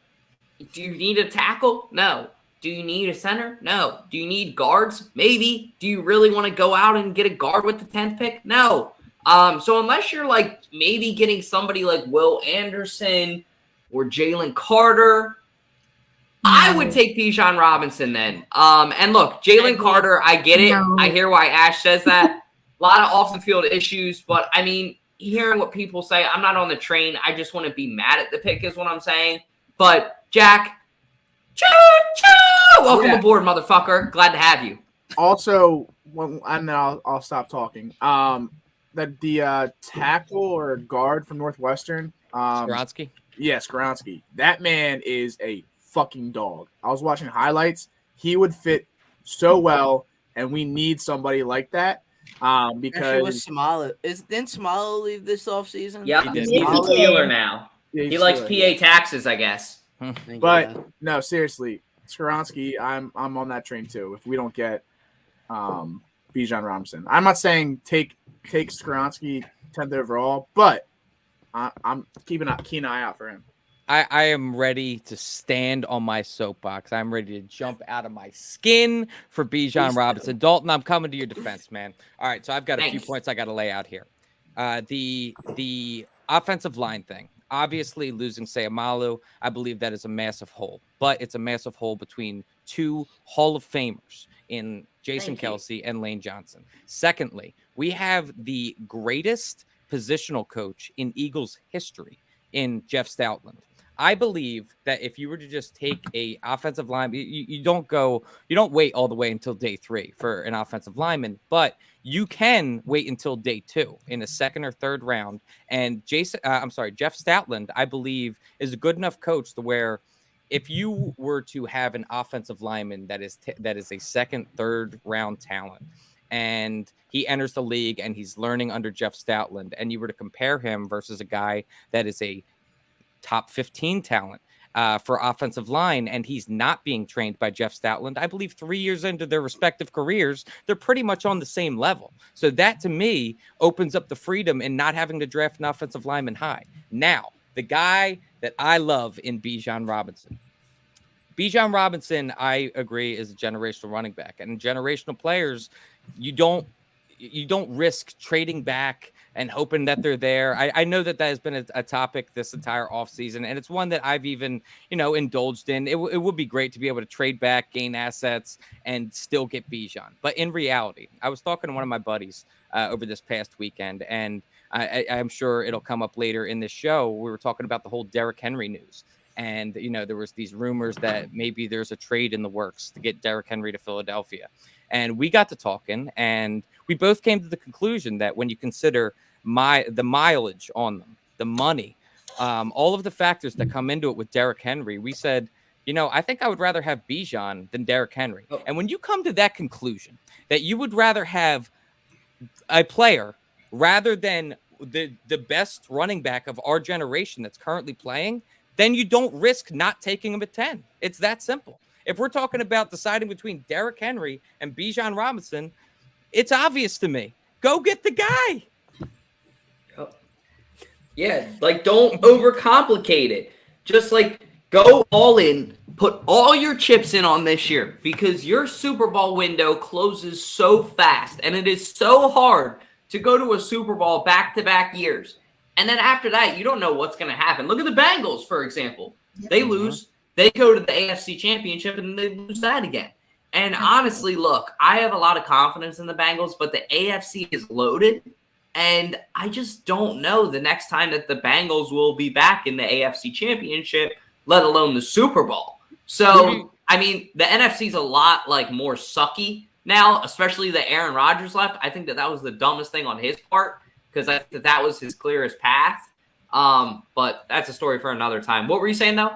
Speaker 1: do you need a tackle? No. Do you need a center? No. Do you need guards? Maybe. Do you really want to go out and get a guard with the 10th pick? No. So unless you're like maybe getting somebody like Will Anderson or Jalen Carter, I would take Bijan Robinson then. And look, Jalen Carter, I get it.
Speaker 5: No.
Speaker 1: I hear why Ash says that. A lot of off-the-field issues, but, I mean, hearing what people say, I'm not on the train. I just want to be mad at the pick is what I'm saying. But, Jack, choo-choo! Welcome aboard, motherfucker. Glad to have you.
Speaker 6: Also, and then I'll stop talking. The tackle or guard from Northwestern.
Speaker 3: Skoronski?
Speaker 6: Yeah, Skoronski. That man is a fucking dog. I was watching highlights. He would fit so well, and we need somebody like that. Because
Speaker 4: didn't Samala leave this offseason?
Speaker 1: Yeah, he's a Steeler now. Yeah, he likes PA taxes, I guess.
Speaker 6: But no, seriously, Skoronski, I'm on that train too. If we don't get Bijan Robinson, I'm not saying take Skoronski 10th overall, but I'm keeping a keen eye out for him.
Speaker 3: I am ready to stand on my soapbox. I'm ready to jump out of my skin for Bijan Robinson. Dalton, I'm coming to your defense, man. All right, so I've got a few points I got to lay out here. The offensive line thing. Obviously, losing Sayamalu, I believe that is a massive hole. But it's a massive hole between two Hall of Famers in Jason Kelce and Lane Johnson. Secondly, we have the greatest positional coach in Eagles history in Jeff Stoutland. I believe that if you were to just take a offensive line, you don't wait all the way until day 3 for an offensive lineman, but you can wait until day 2 in the second or third round. And Jeff Stoutland, I believe, is a good enough coach to where if you were to have an offensive lineman that is a second, third round talent, and he enters the league and he's learning under Jeff Stoutland, and you were to compare him versus a guy that is a top 15 talent for offensive line, and he's not being trained by Jeff Stoutland, I believe 3 years into their respective careers, they're pretty much on the same level. So that, to me, opens up the freedom in not having to draft an offensive lineman high. Now, the guy that I love in Bijan Robinson. Bijan Robinson, I agree, is a generational running back. And generational players, you don't risk trading back and hoping that they're there. I know that has been a topic this entire offseason, and it's one that I've even, indulged in. It would be great to be able to trade back, gain assets, and still get Bijan. But in reality, I was talking to one of my buddies over this past weekend, and I'm sure it'll come up later in this show. We were talking about the whole Derrick Henry news. And, there was these rumors that maybe there's a trade in the works to get Derrick Henry to Philadelphia. And we got to talking, and we both came to the conclusion that when you consider the mileage on them, the money, all of the factors that come into it with Derrick Henry, we said, I think I would rather have Bijan than Derrick Henry. Oh. And when you come to that conclusion, that you would rather have a player rather than the best running back of our generation that's currently playing, then you don't risk not taking him at 10. It's that simple. If we're talking about deciding between Derrick Henry and Bijan Robinson, it's obvious to me. Go get the guy.
Speaker 1: Yeah, don't overcomplicate it. Just go all in, put all your chips in on this year, because your Super Bowl window closes so fast, and it is so hard to go to a Super Bowl back-to-back years. And then after that, you don't know what's going to happen. Look at the Bengals, for example. They lose. They go to the AFC Championship, and they lose that again. And honestly, look, I have a lot of confidence in the Bengals, but the AFC is loaded. And I just don't know the next time that the Bengals will be back in the AFC Championship, let alone the Super Bowl. So, I mean, the NFC is a lot more sucky now, especially that Aaron Rodgers left. I think that was the dumbest thing on his part, because I think that was his clearest path. But that's a story for another time. What were you saying, though?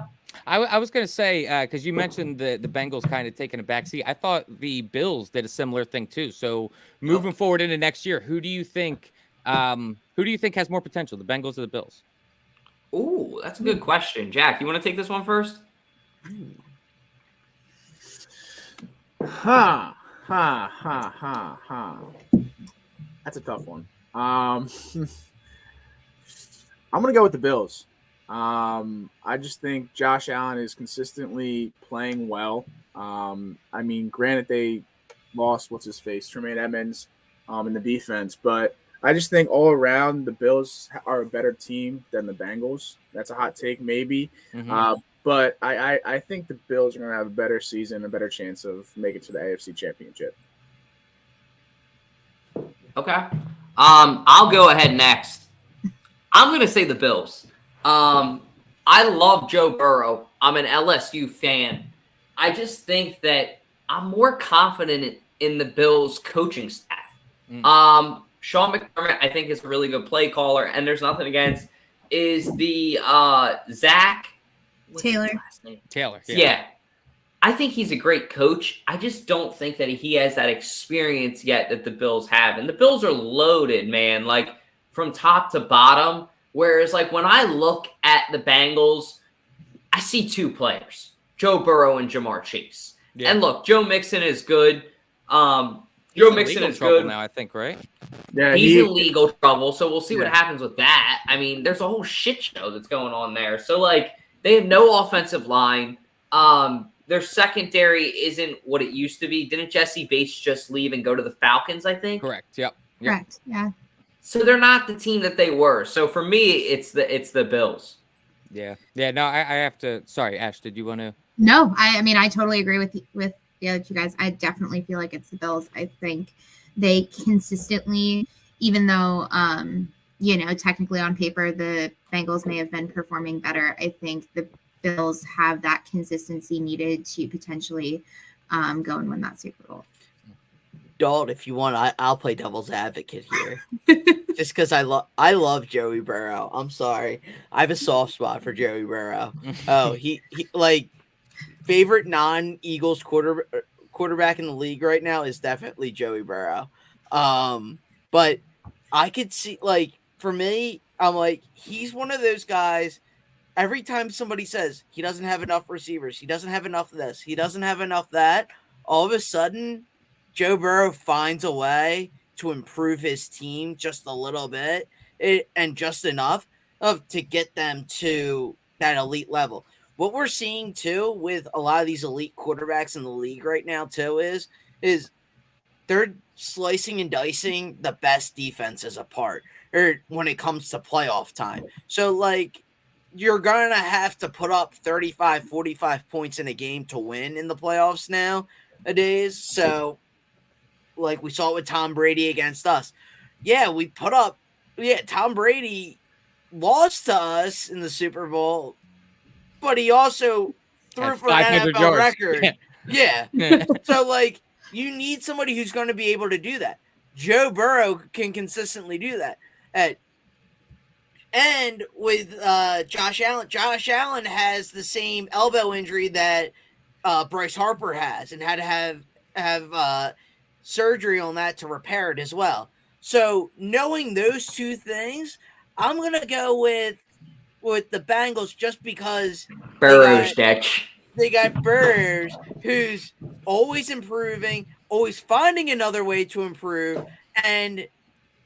Speaker 3: I was going to say, because you mentioned the Bengals kind of taking a backseat, I thought the Bills did a similar thing too. So moving forward into next year, who do you think has more potential, the Bengals or the Bills?
Speaker 1: Ooh, that's a good question. Jack, you want to take this one first?
Speaker 6: That's a tough one. I'm gonna go with the Bills. I just think Josh Allen is consistently playing well. I mean, granted, they lost Tremaine Edmonds in the defense, but I just think all around the Bills are a better team than the Bengals. That's a hot take, maybe. But I think the Bills are going to have a better season, a better chance of making it to the AFC Championship.
Speaker 1: Okay. I'll go ahead next. I'm going to say the Bills. I love Joe Burrow. I'm an LSU fan. I just think that I'm more confident in the Bills coaching staff. Sean McDermott, I think, is a really good play caller, and there's nothing against. Is the Zach
Speaker 5: Taylor?
Speaker 3: Taylor.
Speaker 1: Yeah. I think he's a great coach. I just don't think that he has that experience yet that the Bills have. And the Bills are loaded, man, from top to bottom. Whereas, when I look at the Bengals, I see two players, Joe Burrow and Jamar Chase. Yeah. And look, Joe Mixon is good. Joe Mixon is good
Speaker 3: now, I think, right?
Speaker 1: Yeah, he's in legal trouble, so we'll see what happens with that. I mean, there's a whole shit show that's going on there. So, They have no offensive line. Their secondary isn't what it used to be. Didn't Jesse Bates just leave and go to the Falcons, I think?
Speaker 3: Correct. Yep.
Speaker 5: Correct. Yeah.
Speaker 1: So they're not the team that they were. So for me, it's the Bills.
Speaker 3: Yeah. No, I have to. Sorry, Ash. Did you want to?
Speaker 5: No, I mean, I totally agree with the other two guys. I definitely feel like it's the Bills. I think they consistently, even though, technically on paper, the Bengals may have been performing better. I think the Bills have that consistency needed to potentially go and win that Super Bowl.
Speaker 4: Dalt, if you want, I'll play devil's advocate here. Just because I love Joey Burrow. I'm sorry. I have a soft spot for Joey Burrow. Oh, he like favorite non-Eagles quarterback in the league right now is definitely Joey Burrow. But I could see, like, for me, I'm like, he's one of those guys. Every time somebody says he doesn't have enough receivers, he doesn't have enough of this, he doesn't have enough that, all of a sudden, Joe Burrow finds a way to improve his team just a little bit and just enough to get them to that elite level. What we're seeing too with a lot of these elite quarterbacks in the league right now too is they're slicing and dicing the best defenses apart, or when it comes to playoff time. So like you're going to have to put up 35, 45 points in a game to win in the playoffs nowadays. So like we saw with Tom Brady against us. Yeah, we put up Tom Brady lost to us in the Super Bowl, but he also threw for an NFL record. Yeah. So, like, you need somebody who's going to be able to do that. Joe Burrow can consistently do that. And with Josh Allen has the same elbow injury that Bryce Harper has and had to have surgery on that to repair it as well. So, knowing those two things, I'm going to go with the Bengals just because they got Burrs, who's always improving, always finding another way to improve, and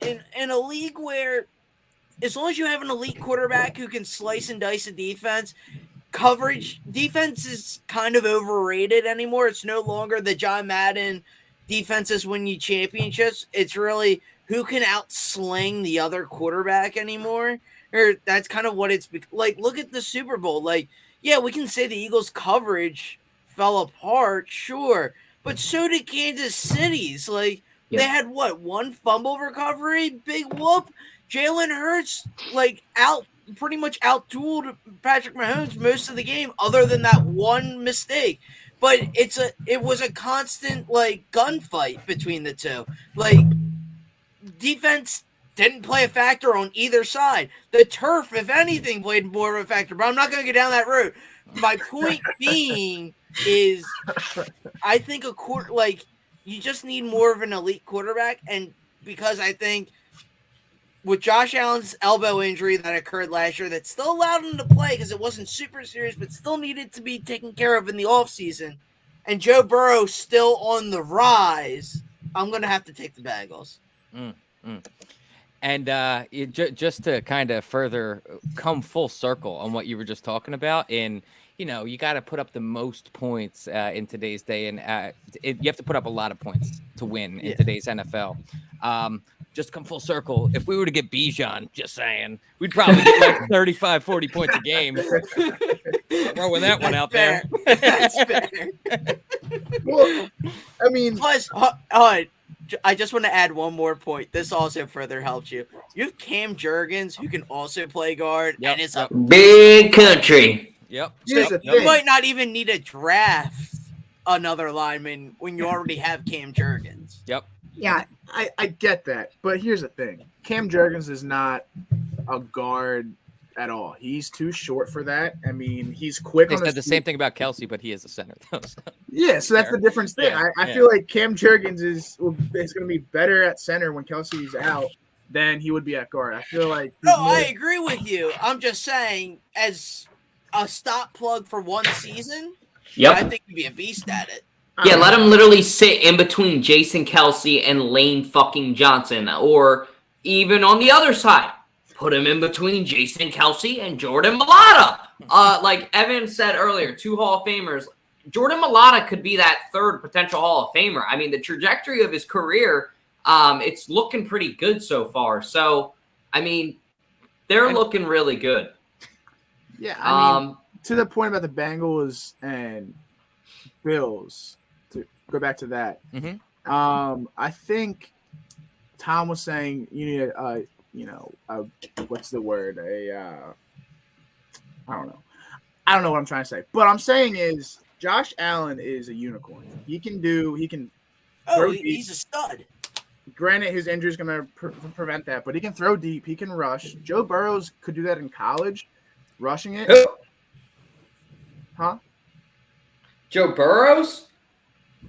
Speaker 4: in a league where as long as you have an elite quarterback who can slice and dice a defense is kind of overrated anymore. It's no longer the John Madden defenses win you championships. It's really who can outsling the other quarterback anymore. Or that's kind of what it's like. Look at the Super Bowl. Like, yeah, we can say the Eagles' coverage fell apart, sure, but so did Kansas City's. Like, they had one fumble recovery, big whoop. Jalen Hurts pretty much outdueled Patrick Mahomes most of the game, other than that one mistake. But it was a constant like gunfight between the two. Like, defense didn't play a factor on either side. The turf, if anything, played more of a factor. But I'm not going to go down that road. My point being is, I think you just need more of an elite quarterback, and because I think with Josh Allen's elbow injury that occurred last year, that still allowed him to play because it wasn't super serious, but still needed to be taken care of in the offseason, and Joe Burrow still on the rise, I'm going to have to take the Bengals.
Speaker 3: And just to kind of further come full circle on what you were just talking about, you got to put up the most points in today's day, and you have to put up a lot of points to win in today's NFL. Just come full circle. If we were to get Bijan, just saying, we'd probably get like 35, 40 points a game. Throwing that one out there.
Speaker 4: That's fair.
Speaker 6: Well, I mean,
Speaker 4: plus, I just want to add one more point. This also further helps you. You have Cam Jurgens, who can also play guard, and it's a
Speaker 1: big country.
Speaker 3: Yep.
Speaker 4: You might not even need to draft another lineman when you already have Cam Jurgens.
Speaker 3: Yep.
Speaker 5: Yeah.
Speaker 6: I get that, but here's the thing. Cam Jurgens is not a guard at all. He's too short for that. I mean, he's quick.
Speaker 3: They said the same thing about Kelsey, but he is a center, though. So.
Speaker 6: Yeah, so that's the difference thing.
Speaker 3: Yeah,
Speaker 6: I feel like Cam Jurgens is going to be better at center when Kelsey's out than he would be at guard. I feel like.
Speaker 4: I agree with you. I'm just saying, as a stop plug for one season, I think he'd be a beast at it.
Speaker 1: Yeah, let him literally sit in between Jason Kelsey and Lane fucking Johnson, or even on the other side. Put him in between Jason Kelsey and Jordan Mailata. Like Evan said earlier, 2 Hall of Famers. Jordan Mailata could be that 3rd potential Hall of Famer. I mean, the trajectory of his career, it's looking pretty good so far. So, I mean, they're looking really good.
Speaker 6: Yeah, I mean, to the point about the Bengals and Bills, to go back to that, I think Tom was saying you need what's the word? I don't know what I'm trying to say. But I'm saying is Josh Allen is a unicorn. He can.
Speaker 4: Oh, he's a stud.
Speaker 6: Granted, his injury is going to prevent that, but he can throw deep. He can rush. Joe Burrows could do that in college, rushing it. Huh?
Speaker 1: Joe Burrows?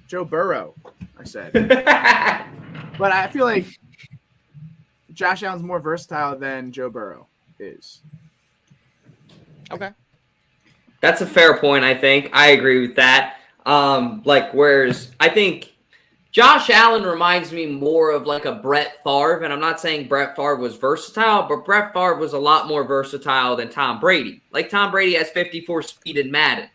Speaker 6: Joe Burrow, I said. But I feel like Josh Allen's more versatile than Joe Burrow is.
Speaker 3: Okay.
Speaker 1: That's a fair point, I think. I agree with that. Whereas I think Josh Allen reminds me more of like a Brett Favre, and I'm not saying Brett Favre was versatile, but Brett Favre was a lot more versatile than Tom Brady. Like Tom Brady has 54 speed in Madden.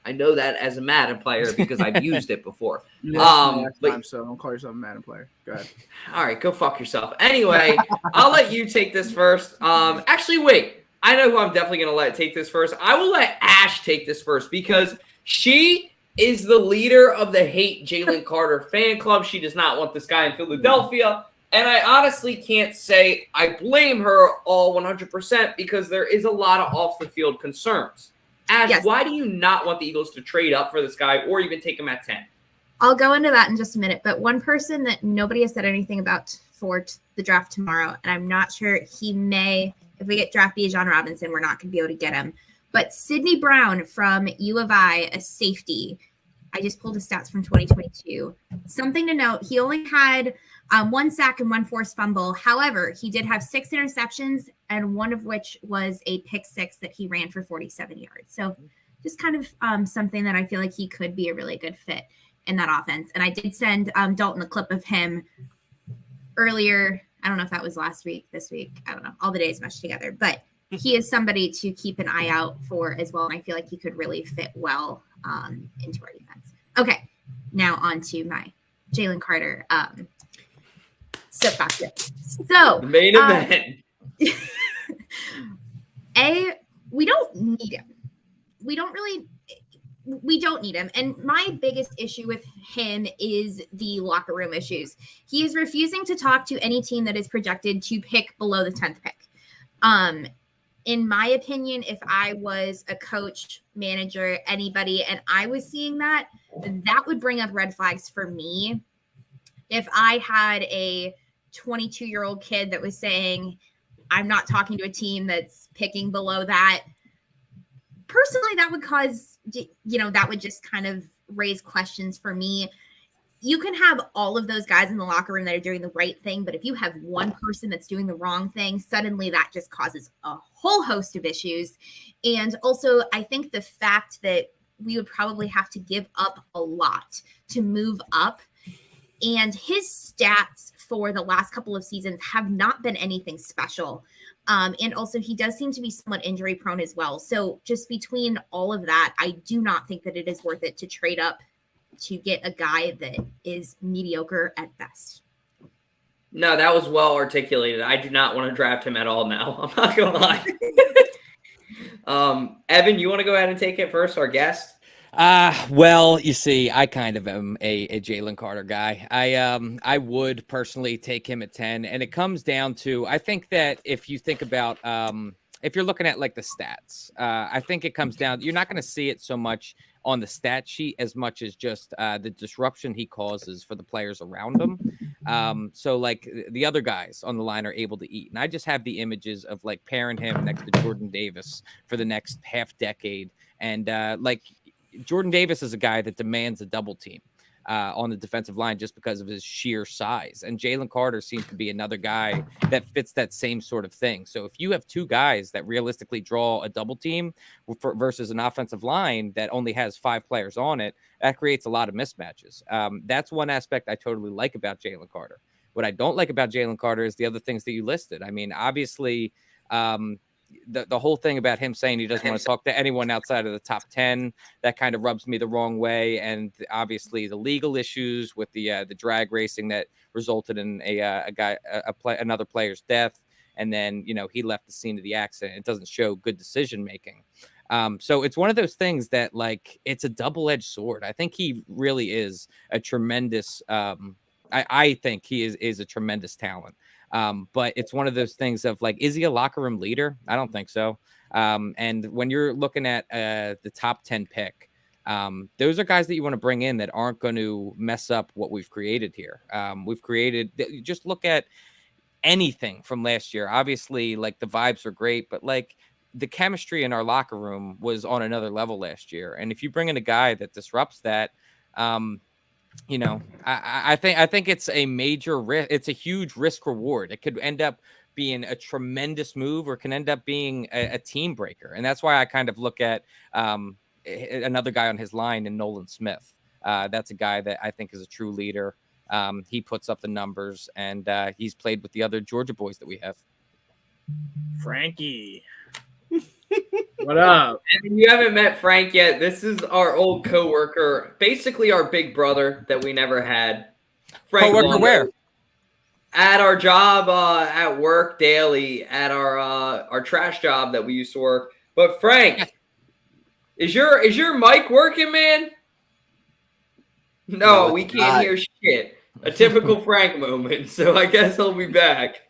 Speaker 1: I know that as a Madden player because I've used it before.
Speaker 6: So don't call yourself a Madden player. Go ahead.
Speaker 1: All right, go fuck yourself. Anyway, I'll let you take this first. Actually, wait. I know who I'm definitely going to let take this first. I will let Ash take this first because she is the leader of the Hate Jalen Carter fan club. She does not want this guy in Philadelphia. And I honestly can't say I blame her all 100% because there is a lot of off-the-field concerns. Ash,
Speaker 5: Yes.
Speaker 1: Why do you not want the Eagles to trade up for this guy or even take him at 10?
Speaker 5: I'll go into that in just a minute. But one person that nobody has said anything about for the draft tomorrow, and I'm not sure he may, if we get draft Bijan Robinson, we're not going to be able to get him. But Sidney Brown from U of I, a safety. I just pulled his stats from 2022. Something to note, he only had 1 sack and 1 forced fumble. However, he did have 6 interceptions, and one of which was a pick 6 that he ran for 47 yards. So just kind of something that I feel like he could be a really good fit in that offense. And I did send Dalton a clip of him earlier. I don't know if that was last week, this week. I don't know. All the days meshed together. But he is somebody to keep an eye out for as well. And I feel like he could really fit well into our defense. Okay, now on to my Jalen Carter soapbox. So
Speaker 1: The main event.
Speaker 5: We don't need him. We don't need him. And my biggest issue with him is the locker room issues. He is refusing to talk to any team that is projected to pick below the 10th pick. In my opinion, if I was a coach, manager, anybody, and I was seeing that would bring up red flags for me. If I had a 22-year-old kid that was saying, I'm not talking to a team that's picking below that, personally, that would cause, that would just kind of raise questions for me. You can have all of those guys in the locker room that are doing the right thing, but if you have one person that's doing the wrong thing, suddenly that just causes a whole host of issues. And also, I think the fact that we would probably have to give up a lot to move up, and his stats for the last couple of seasons have not been anything special. And also, he does seem to be somewhat injury prone as well. So just between all of that, I do not think that it is worth it to trade up to get a guy that is mediocre at best.
Speaker 1: No, that was well articulated. I do not want to draft him at all now. I'm not going to lie. Evan, you want to go ahead and take it first, our guest?
Speaker 3: Well, you see, I kind of am a Jalen Carter guy. I would personally take him at 10, and it comes down to, I think that if you think about, if you're looking at like the stats, I think it comes down, you're not going to see it so much on the stat sheet as much as just the disruption he causes for the players around him. So like the other guys on the line are able to eat. And I just have the images of like pairing him next to Jordan Davis for the next half decade. And like Jordan Davis is a guy that demands a double team on the defensive line just because of his sheer size. And Jalen Carter seems to be another guy that fits that same sort of thing. So if you have two guys that realistically draw a double team versus an offensive line that only has 5 players on it, that creates a lot of mismatches. That's one aspect I totally like about Jalen Carter. What I don't like about Jalen Carter is the other things that you listed. I mean, obviously, The whole thing about him saying he doesn't want to talk to anyone outside of the top 10, that kind of rubs me the wrong way. And obviously the legal issues with the drag racing that resulted in another player's death. And then, he left the scene of the accident. It doesn't show good decision making. So it's one of those things that, like, it's a double-edged sword. I think he really is a tremendous I think he is a tremendous talent. But it's one of those things of, like, is he a locker room leader? I don't think so. And when you're looking at the top 10 pick, those are guys that you want to bring in that aren't going to mess up what we've created here. Just look at anything from last year. Obviously, like, the vibes are great, but, like, the chemistry in our locker room was on another level last year. And if you bring in a guy that disrupts that, I think it's a major risk. It's a huge risk reward. It could end up being a tremendous move, or can end up being a team breaker. And that's why I kind of look at another guy on his line in Nolan Smith. That's a guy that I think is a true leader. He puts up the numbers, and he's played with the other Georgia boys that we have.
Speaker 6: Frankie. What up?
Speaker 1: And if you haven't met Frank yet, this is our old coworker, basically our big brother that we never had. Frank
Speaker 3: Coworker where?
Speaker 1: At our job at work daily, at our trash job that we used to work. But Frank, is your mic working, man? No, we can't hear shit. A typical Frank moment. So I guess he'll be back.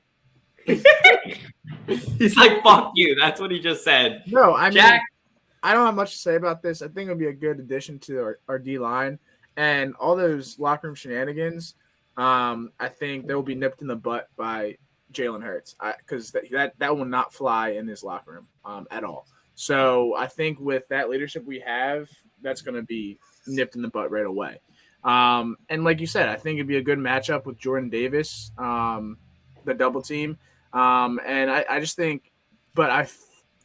Speaker 1: He's like, fuck you. That's what he just said.
Speaker 6: No, I mean,
Speaker 1: Jack,
Speaker 6: I don't have much to say about this. I think it'll be a good addition to our D line, and all those locker room shenanigans. I think they will be nipped in the butt by Jalen Hurts, because that will not fly in this locker room at all. So I think with that leadership we have, that's going to be nipped in the butt right away. And like you said, I think it'd be a good matchup with Jordan Davis, the double team. And I just think,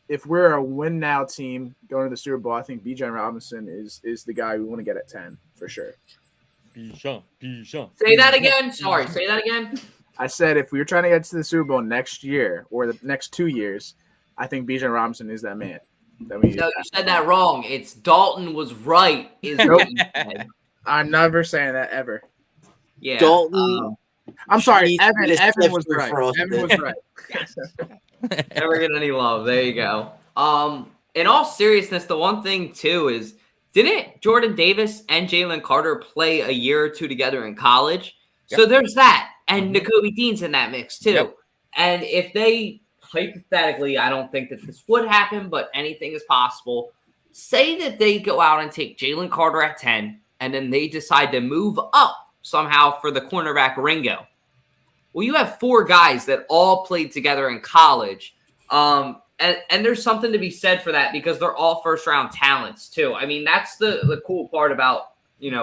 Speaker 6: if we're a win now team going to the Super Bowl, I think Bijan Robinson is the guy we want to get at 10 for sure.
Speaker 1: Bijan. Say that again. Sorry, say that again.
Speaker 6: I said if we were trying to get to the Super Bowl next year or the next 2 years, I think Bijan Robinson is that man.
Speaker 1: No, you said that wrong. It's Dalton was right.
Speaker 6: I'm never saying that ever.
Speaker 1: Yeah,
Speaker 4: Dalton.
Speaker 6: I'm sorry, Evan was right. Evan was right.
Speaker 1: Never get any love. There you go. In all seriousness, the one thing too is, didn't Jordan Davis and Jalen Carter play a year or two together in college? Yep. So there's that, and Nakobe Dean's in that mix too. Yep. And if they, hypothetically, I don't think that this would happen, but anything is possible. Say that they go out and take Jalen Carter at 10, and then they decide to move up somehow for the cornerback Ringo. Well, you have 4 guys that all played together in college. And there's something to be said for that, because they're all first-round talents too. I mean, that's the cool part about,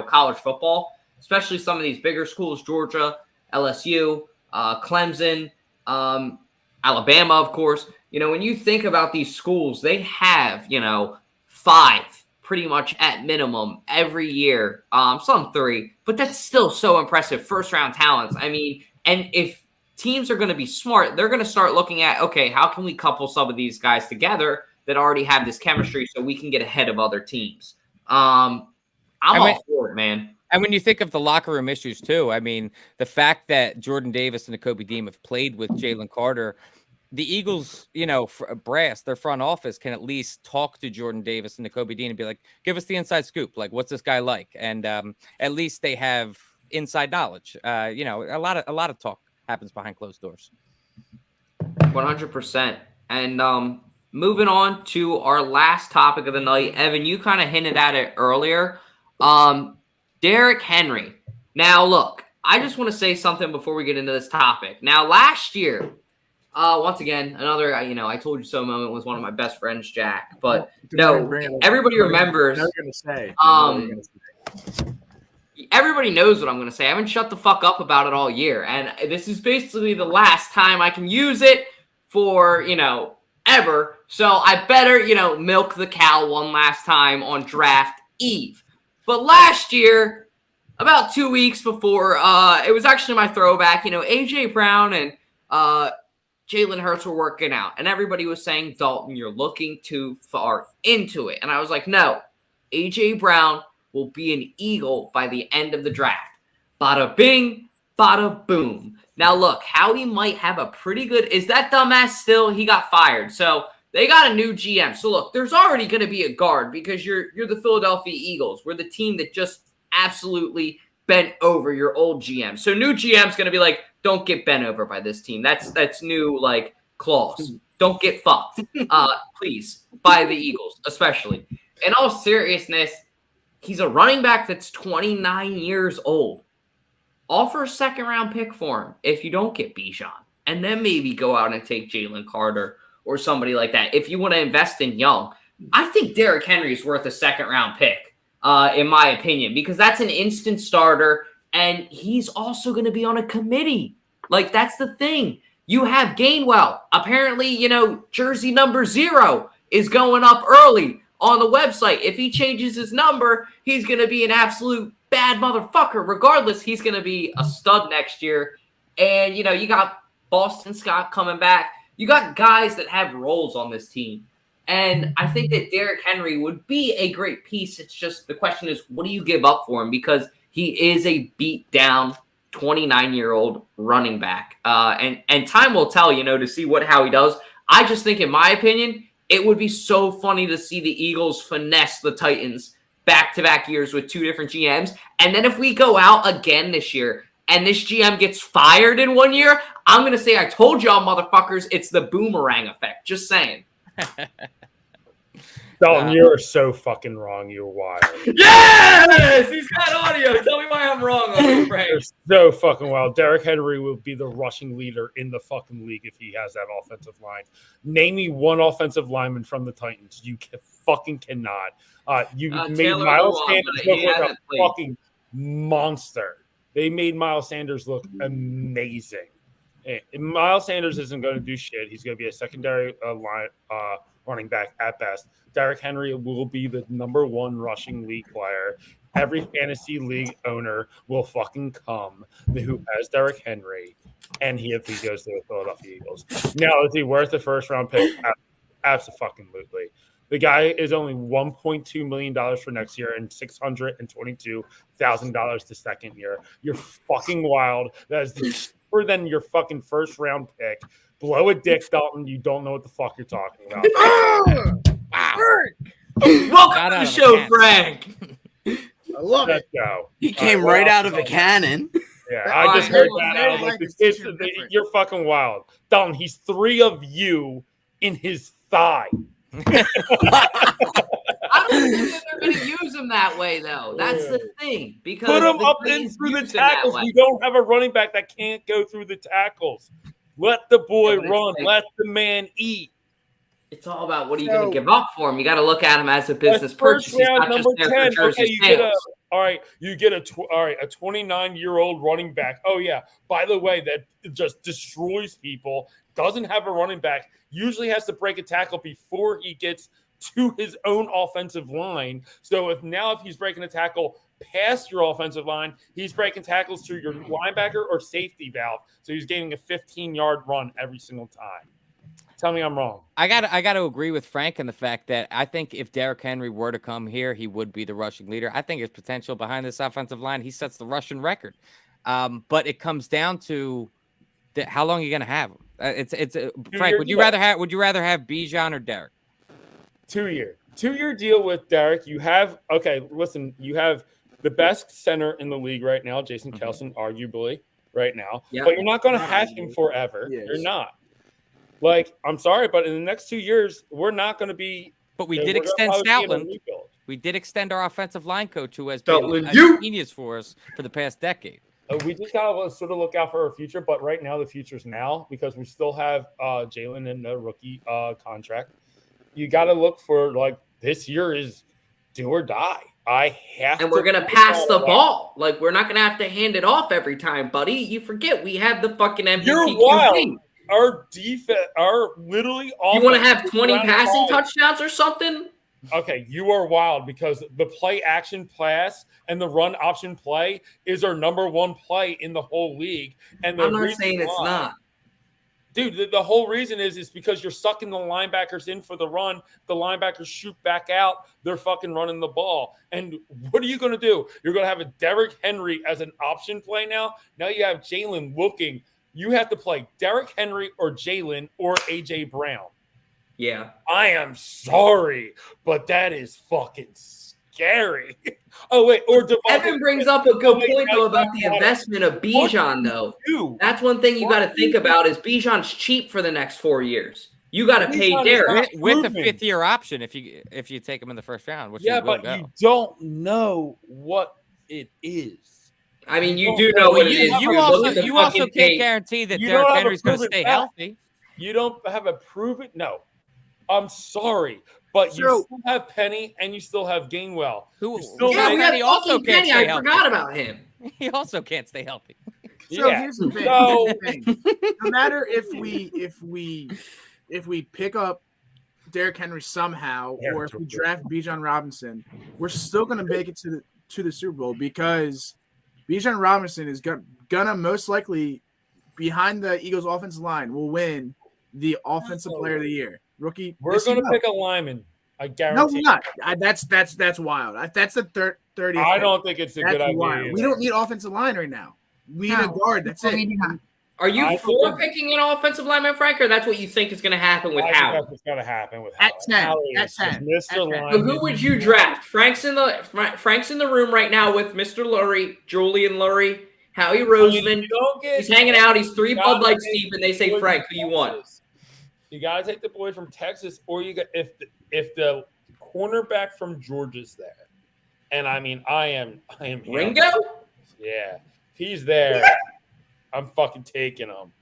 Speaker 1: college football, especially some of these bigger schools, Georgia, LSU, Clemson, Alabama, of course. When you think about these schools, they have, 5 pretty much at minimum every year, some 3, but that's still so impressive. First-round talents. I mean, and if teams are going to be smart, they're going to start looking at, okay, how can we couple some of these guys together that already have this chemistry so we can get ahead of other teams? I'm all for it, man.
Speaker 3: And when you think of the locker room issues too, I mean, the fact that Jordan Davis and Nakobe Dean have played with Jalen Carter, the Eagles, brass, their front office can at least talk to Jordan Davis and Nakobe Dean and be like, give us the inside scoop. Like, what's this guy like? And at least they have inside knowledge. A lot of talk happens behind closed doors.
Speaker 1: 100%. And moving on to our last topic of the night, Evan, you kind of hinted at it earlier. Derrick Henry. Now, look, I just want to say something before we get into this topic. Now, last year, once again, another, I told you so moment was one of my best friends, Jack. But everybody remembers. Everybody knows what I'm going to say. I haven't shut the fuck up about it all year. And this is basically the last time I can use it for, ever. So I better, milk the cow one last time on draft eve. But last year, about 2 weeks before, it was actually my throwback, AJ Brown and Jalen Hurts were working out, and everybody was saying, Dalton, you're looking too far into it. And I was like, no, A.J. Brown will be an Eagle by the end of the draft. Bada bing, bada boom. Now, look, Howie might have a pretty good – is that dumbass still? He got fired. So they got a new GM. So, look, there's already going to be a guard because you're the Philadelphia Eagles. We're the team that just absolutely bent over your old GM. So, new GM's going to be like, don't get bent over by this team. That's new, like, clause. Don't get fucked. Please, by the Eagles, especially. In all seriousness, he's a running back that's 29 years old. Offer a second-round pick for him if you don't get Bijan. And then maybe go out and take Jalen Carter or somebody like that. If you want to invest in young, I think Derrick Henry is worth a second-round pick, in my opinion, because that's an instant starter. And he's also going to be on a committee. Like, that's the thing. You have Gainwell. Apparently, jersey number 0 is going up early on the website. If he changes his number, he's going to be an absolute bad motherfucker. Regardless, he's going to be a stud next year. And, you got Boston Scott coming back. You got guys that have roles on this team. And I think that Derrick Henry would be a great piece. It's just the question is, what do you give up for him? Because he is a beat down 29-year-old running back. And time will tell, to see how he does. I just think, in my opinion, it would be so funny to see the Eagles finesse the Titans back-to-back years with 2 different GMs. And then if we go out again this year and this GM gets fired in 1 year, I'm going to say, I told y'all motherfuckers, it's the boomerang effect. Just saying.
Speaker 7: Dalton, you're so fucking wrong. You're wild.
Speaker 1: Yes! He's got audio. Tell me why I'm wrong on this, Frank.
Speaker 7: You're so fucking wild. Derrick Henry will be the rushing leader in the fucking league if he has that offensive line. Name me one offensive lineman from the Titans. You fucking cannot. You made
Speaker 1: Taylor
Speaker 7: Miles
Speaker 1: Lewan,
Speaker 7: Sanders
Speaker 1: but he
Speaker 7: look like
Speaker 1: hasn't
Speaker 7: a
Speaker 1: played.
Speaker 7: fucking monster. They made Miles Sanders look amazing. And Miles Sanders isn't going to do shit. He's going to be a secondary running back at best. Derrick Henry will be the number 1 rushing league player. Every fantasy league owner will fucking come who has Derrick Henry, and if he goes to the Philadelphia Eagles. Now, is he worth a first-round pick? Absolutely. The guy is only $1.2 million for next year and $622,000 the second year. You're fucking wild. That is cheaper than your fucking first-round pick. Blow a dick, Dalton. You don't know what the fuck you're talking about.
Speaker 1: Wow. Welcome to the show, Frank.
Speaker 6: I love
Speaker 7: Let's
Speaker 6: it.
Speaker 7: go.
Speaker 4: He came right out of a cannon.
Speaker 7: Yeah, I just heard that. I was
Speaker 6: Life
Speaker 7: like,
Speaker 6: is different.
Speaker 7: you're fucking wild. Dalton, he's 3 of you in his thigh.
Speaker 1: I don't think that they're going to use him that way, though. That's the thing. Because
Speaker 7: Put him
Speaker 1: the
Speaker 7: up in
Speaker 1: Titans
Speaker 7: through the
Speaker 1: use him that
Speaker 7: tackles.
Speaker 1: way.
Speaker 7: We don't have a running back that can't go through the tackles. Let the boy
Speaker 1: Yeah, but it's
Speaker 7: run.
Speaker 1: like-
Speaker 7: Let the man eat.
Speaker 1: It's all about what are you going to give up for him. You got to look at him as a business
Speaker 7: First
Speaker 1: purchase. He's
Speaker 7: round,
Speaker 1: not just
Speaker 7: number
Speaker 1: there
Speaker 7: 10.
Speaker 1: for jersey
Speaker 7: Okay, you get a
Speaker 1: sales.
Speaker 7: a 29-year-old running back. Oh yeah. By the way, that just destroys people. Doesn't have a running back. Usually has to break a tackle before he gets to his own offensive line. So if he's breaking a tackle past your offensive line, he's breaking tackles through your linebacker or safety valve. So he's getting a 15-yard run every single time. Tell me I'm wrong.
Speaker 3: I gotta agree with Frank in the fact that I think if Derrick Henry were to come here, he would be the rushing leader. I think his potential behind this offensive line, he sets the rushing record. But it comes down to how long are you gonna have him? Frank. Would you rather have Bijan or Derrick?
Speaker 7: 2-year deal with Derrick. You have you have the best center in the league right now, Jason Kelson, arguably right now.
Speaker 1: Yeah.
Speaker 7: But you're not going to have him forever.
Speaker 6: Yes.
Speaker 7: You're not. Like, I'm sorry, but in the next 2 years, we're not going to be.
Speaker 3: But we
Speaker 7: we're
Speaker 3: did
Speaker 7: gonna
Speaker 3: extend
Speaker 7: probably be in a
Speaker 3: Stoutland.
Speaker 7: rebuild.
Speaker 3: We did extend our offensive line coach, who has
Speaker 1: Stoutland,
Speaker 3: been a genius for us for the past decade.
Speaker 7: We just gotta sort of look out for our future, but right now the future's now because we still have Jalen in the rookie contract. You got to look for this year is do or die. I have,
Speaker 1: And we're going to pass the ball. Like, we're not going to have to hand it off every time, buddy. You forget we have the fucking MVP.
Speaker 7: You're wild. Our defense, literally
Speaker 1: You want to have 20
Speaker 7: around the
Speaker 1: passing
Speaker 7: ball.
Speaker 1: touchdowns or something?
Speaker 7: Okay, you are wild because the play action pass and the run option play is our number 1 play in the whole league. And
Speaker 1: I'm not saying it's not.
Speaker 7: Dude, the whole reason is because you're sucking the linebackers in for the run. The linebackers shoot back out. They're fucking running the ball. And what are you going to do? You're going to have a Derrick Henry as an option play now. Now you have Jalen looking. You have to play Derrick Henry or Jalen or A.J. Brown.
Speaker 1: Yeah.
Speaker 7: I am sorry, but that is fucking scary. Oh, wait. Or Devonta.
Speaker 1: Evan brings up a good point, though, about the investment of Bijan, though. That's one thing you got to think about is Bijan's cheap for the next 4 years. You got to pay Derrick.
Speaker 3: With a 5th-year option if you take him in the first round. Which
Speaker 7: Yeah, but you don't know what it is.
Speaker 1: I mean, you do know what it is.
Speaker 3: You also can't guarantee that Derrick Henry's going to stay healthy.
Speaker 7: You don't have a proven – no. I'm sorry. But you still have Penny and you still have Gainwell.
Speaker 1: Penny also can't stay healthy. I forgot about him.
Speaker 3: He also can't stay healthy.
Speaker 6: So here's the thing. No matter if we pick up Derrick Henry somehow, or if we draft Bijan Robinson, we're still going to make it to the Super Bowl because Bijan Robinson is gonna most likely, behind the Eagles' offensive line, will win the Offensive Player of the Year. Rookie.
Speaker 7: We're going to pick a lineman. I guarantee.
Speaker 6: No, we're not. That's wild. That's the 30th.
Speaker 7: I don't think it's a good idea.
Speaker 6: We don't need offensive line right now. We need a guard. That's it.
Speaker 1: Are you for picking an offensive lineman, Frank, or that's what you think is going to happen with Howard?
Speaker 7: That's what's going to happen with
Speaker 6: Howard.
Speaker 7: At 10.
Speaker 1: So who would you draft? Frank's in the room right now with Mr. Lurie, Julian Lurie, Howie Roseman. He's hanging out. He's 3 Bud Lights deep, and they say, Frank, who you want?
Speaker 7: You gotta take the boy from Texas, or you got if the cornerback from Georgia's there, and I mean I am
Speaker 1: Ringo.
Speaker 7: Yeah, he's there. I'm fucking taking him,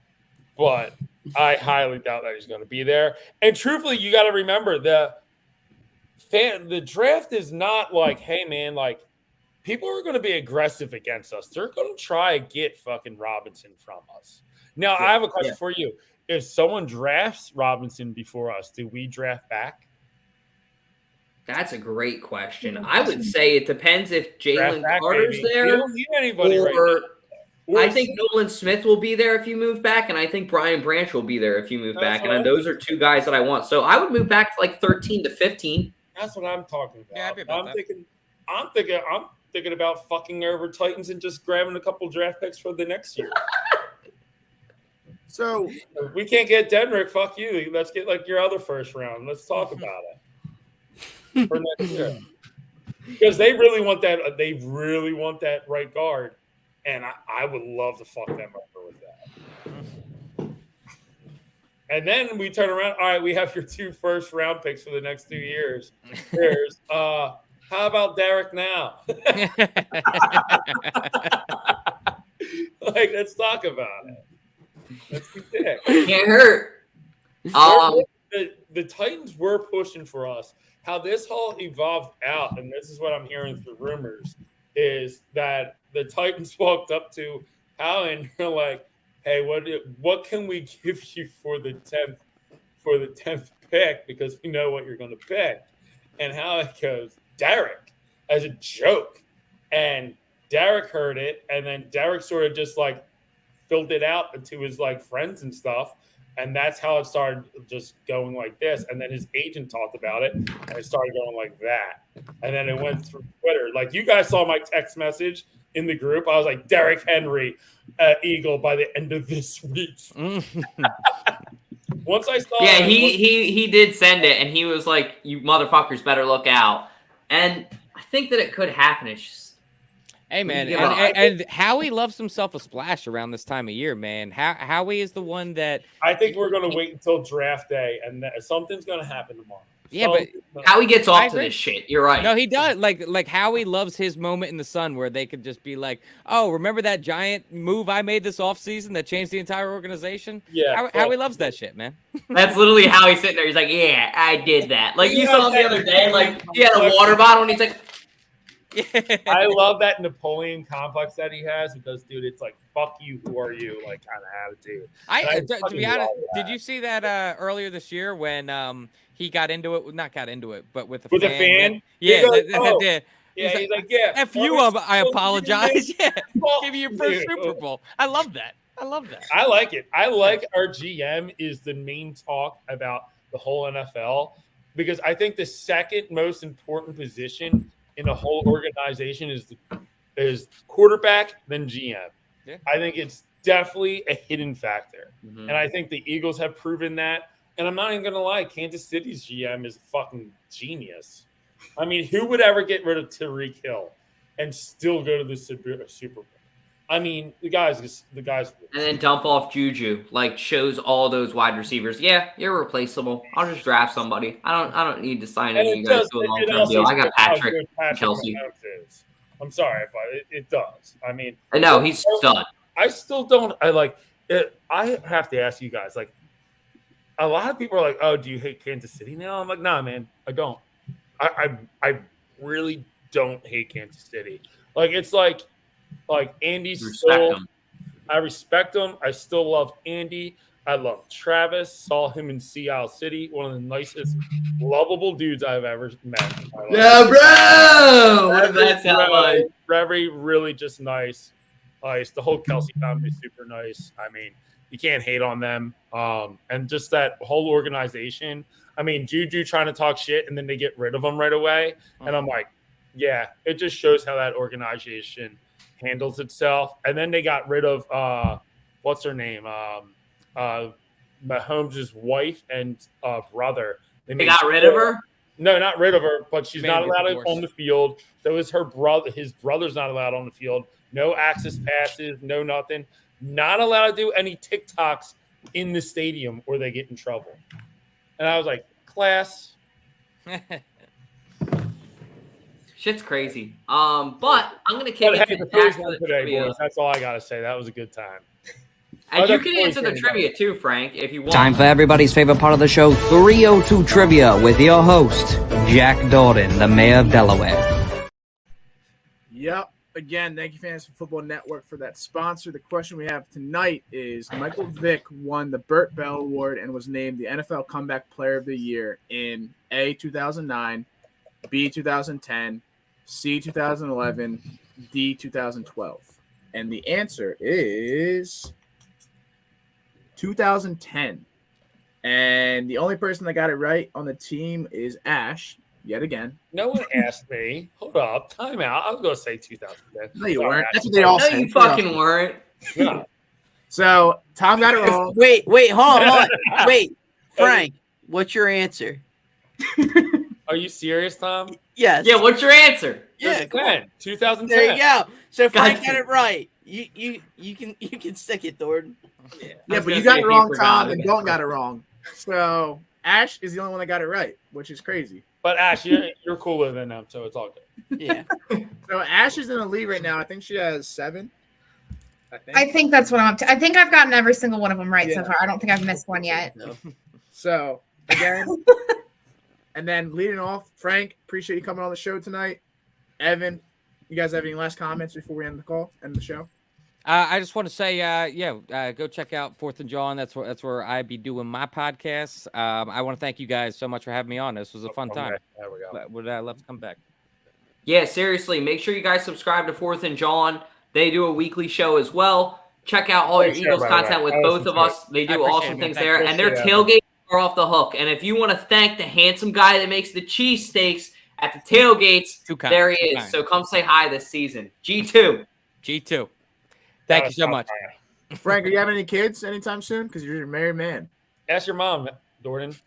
Speaker 7: but I highly doubt that he's going to be there. And truthfully, you got to remember the draft is not like, hey man, like people are going to be aggressive against us. They're going to try to get fucking Robinson from us. Now, I have a question for you. If someone drafts Robinson before us, do we draft back?
Speaker 1: That's a great question. I would say it depends if Jalen Carter's there.
Speaker 7: We don't need anybody right now.
Speaker 1: I think Nolan Smith will be there if you move back, and I think Brian Branch will be there if you move back. And those are 2 guys that I want. So I would move back to like 13 to 15.
Speaker 7: That's what I'm talking about.
Speaker 3: Yeah,
Speaker 7: I'm thinking about fucking over Titans and just grabbing a couple draft picks for the next year.
Speaker 6: So
Speaker 7: if we can't get Denrick, fuck you. Let's get like your other first round. Let's talk about it for next year. Because they really want that. They really want that right guard, and I would love to fuck them over with that. And then we turn around. All right, we have your 2 first round picks for the next 2 years. Here's how about Derek now? Like, let's talk about it. Let's be dick.
Speaker 1: Can't hurt.
Speaker 7: The Titans were pushing for us. How this all evolved out, and this is what I'm hearing through rumors, is that the Titans walked up to Howie and they're like, "Hey, what can we give you for the 10th pick? Because we know what you're going to pick." And Howie goes, "Derek," as a joke, and Derek heard it, and then Derek sort of just like filled it out to his like friends and stuff. And that's how it started just going like this. And then his agent talked about it, and it started going like that. And then it went through Twitter. Like, you guys saw my text message in the group. I was like, Derrick Henry, Eagle by the end of this week. Once I saw
Speaker 1: it. Yeah, he did send it, and he was like, you motherfuckers better look out. And I think that it could happen. It's just,
Speaker 3: hey, man, and Howie loves himself a splash around this time of year, man. Howie is the one that...
Speaker 7: I think we're going to wait until draft day, and something's going to happen tomorrow.
Speaker 3: Yeah, but
Speaker 1: Howie gets off to this shit. You're right.
Speaker 3: No, he does. Like Howie loves his moment in the sun where they could just be like, oh, remember that giant move I made this offseason that changed the entire organization?
Speaker 7: Yeah.
Speaker 3: Howie loves that shit, man.
Speaker 1: That's literally how he's sitting there. He's like, yeah, I did that. Like, you saw him the other day, like, he had a water bottle, and he's like...
Speaker 7: I love that Napoleon complex that he has because, dude, it's like, fuck you, who are you, like, kind of attitude.
Speaker 3: To be honest, did you see that earlier this year when he got into it? Not got into it, but with a fan. Yeah,
Speaker 7: goes,
Speaker 3: he's like, yeah. F you, I apologize. Yeah, give you your first Super Bowl. I love that. I love that.
Speaker 7: I like it. I like our GM is the main talk about the whole NFL because I think the second most important position in the whole organization is quarterback, then GM.
Speaker 3: Yeah.
Speaker 7: I think it's definitely a hidden factor.
Speaker 1: Mhm.
Speaker 7: And I think the Eagles have proven that. And I'm not even going to lie, Kansas City's GM is a fucking genius. I mean, who would ever get rid of Tyreek Hill and still go to the Super Bowl? I mean, the guys.
Speaker 1: And then dump off Juju, like shows all those wide receivers. Yeah, you're replaceable. I'll just draft somebody. I don't need to sign any of you guys to a long-term deal. I got Patrick Kelsey.
Speaker 7: Is. I'm sorry, but it does. I mean,
Speaker 1: I know he's stud.
Speaker 7: I still don't. I like it. I have to ask you guys. Like, a lot of people are like, "Oh, do you hate Kansas City now?" I'm like, "Nah, man, I don't. I really don't hate Kansas City. Like, it's like Andy's still. I respect him. I still love Andy. I love Travis. Saw him in Seattle City. One of the nicest, lovable dudes I've ever met.
Speaker 1: Yeah, bro. What does that sound like?
Speaker 7: Very, really just nice. The whole Kelsey family is super nice. I mean, you can't hate on them. And just that whole organization. I mean, Juju trying to talk shit and then they get rid of him right away. And I'm like, yeah, it just shows how that organization handles itself. And then they got rid of what's her name? Mahomes' wife and brother.
Speaker 1: They got rid of her?
Speaker 7: No, not rid of her, but she's not allowed
Speaker 3: divorce.
Speaker 7: on the field. That was her brother. His brother's not allowed on the field. No access passes, no nothing. Not allowed to do any TikToks in the stadium or they get in trouble. And I was like, class.
Speaker 1: Shit's crazy. But I'm gonna kick
Speaker 7: But
Speaker 1: it
Speaker 7: hey,
Speaker 1: to
Speaker 7: the Phillies
Speaker 1: the
Speaker 7: won today,
Speaker 1: trivia.
Speaker 7: boys. That's all I gotta say. That was a good time.
Speaker 1: And
Speaker 7: Oh,
Speaker 1: you
Speaker 7: that's
Speaker 1: can
Speaker 7: Phillies
Speaker 1: answer the
Speaker 7: fan,
Speaker 1: trivia too, Frank, if you want.
Speaker 2: Time for everybody's favorite part of the show, 302 Trivia, with your host, Jack Dorden, the mayor of Delaware.
Speaker 6: Yep. Again, thank you, Fantasy Football Network, for that sponsor. The question we have tonight is Michael Vick won the Burt Bell Award and was named the NFL Comeback Player of the Year in A, 2009, B, 2010, C, 2011, D, 2012. And the answer is 2010. And the only person that got it right on the team is Ash, yet again.
Speaker 7: No one asked me. Hold up. Time out. I was going to say 2010.
Speaker 6: No, you
Speaker 7: Sorry,
Speaker 6: weren't.
Speaker 7: Ash.
Speaker 6: That's what they all
Speaker 1: No,
Speaker 6: say.
Speaker 1: you fucking weren't.
Speaker 7: Yeah.
Speaker 6: So Tom got it wrong.
Speaker 4: Wait, hold on. Wait, Frank, what's your answer?
Speaker 7: Are you serious, Tom?
Speaker 4: Yes.
Speaker 1: Yeah, what's your answer?
Speaker 4: Yeah, come on.
Speaker 7: 2010.
Speaker 4: There you go. So Frank
Speaker 1: Gotcha.
Speaker 4: got it right. You can stick it, Thornton.
Speaker 6: Yeah,
Speaker 1: was
Speaker 6: but
Speaker 1: gonna
Speaker 6: you got
Speaker 1: say
Speaker 6: it
Speaker 1: he
Speaker 6: wrong,
Speaker 1: forgot
Speaker 6: Tom, and
Speaker 1: again.
Speaker 6: Dalton got it wrong. So Ash is the only one that got it right, which is crazy.
Speaker 7: But Ash, you're cooler than them, so it's all good.
Speaker 4: Yeah.
Speaker 6: So Ash is in the lead right now. I think she has 7.
Speaker 5: I think that's what I'm up to. I think I've gotten every single one of them right so
Speaker 6: Yeah.
Speaker 5: far. I don't think I've missed one yet.
Speaker 6: So again, and then leading off, Frank, appreciate you coming on the show tonight. Evan, you guys have any last comments before we end the show?
Speaker 3: I just want to say, go check out 4th and John. That's where I be doing my podcast. I want to thank you guys so much for having me on. This was a fun time.
Speaker 7: There we go.
Speaker 3: Would love to come back.
Speaker 1: Yeah, seriously, make sure you guys subscribe to 4th and John. They do a weekly show as well. Check out all your
Speaker 7: Sure,
Speaker 1: Eagles
Speaker 7: right,
Speaker 1: content
Speaker 7: right.
Speaker 1: with
Speaker 7: I
Speaker 1: both
Speaker 7: listen
Speaker 1: of
Speaker 7: to
Speaker 1: us. They
Speaker 3: I
Speaker 1: do
Speaker 3: appreciate
Speaker 1: awesome
Speaker 3: it,
Speaker 1: things
Speaker 3: man.
Speaker 1: there. And their
Speaker 7: Appreciate
Speaker 1: tailgates are off the hook. And if you want to thank the handsome guy that makes the cheesesteaks at the tailgates,
Speaker 3: Too kind,
Speaker 1: there he
Speaker 3: too
Speaker 1: is.
Speaker 3: kind.
Speaker 1: So come say hi this season. G2.
Speaker 3: G2. Thank you so much.
Speaker 6: Frank, are you having any kids anytime soon? Because you're a married man.
Speaker 7: Ask your mom, Dorden.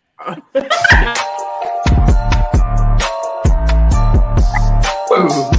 Speaker 1: Boom.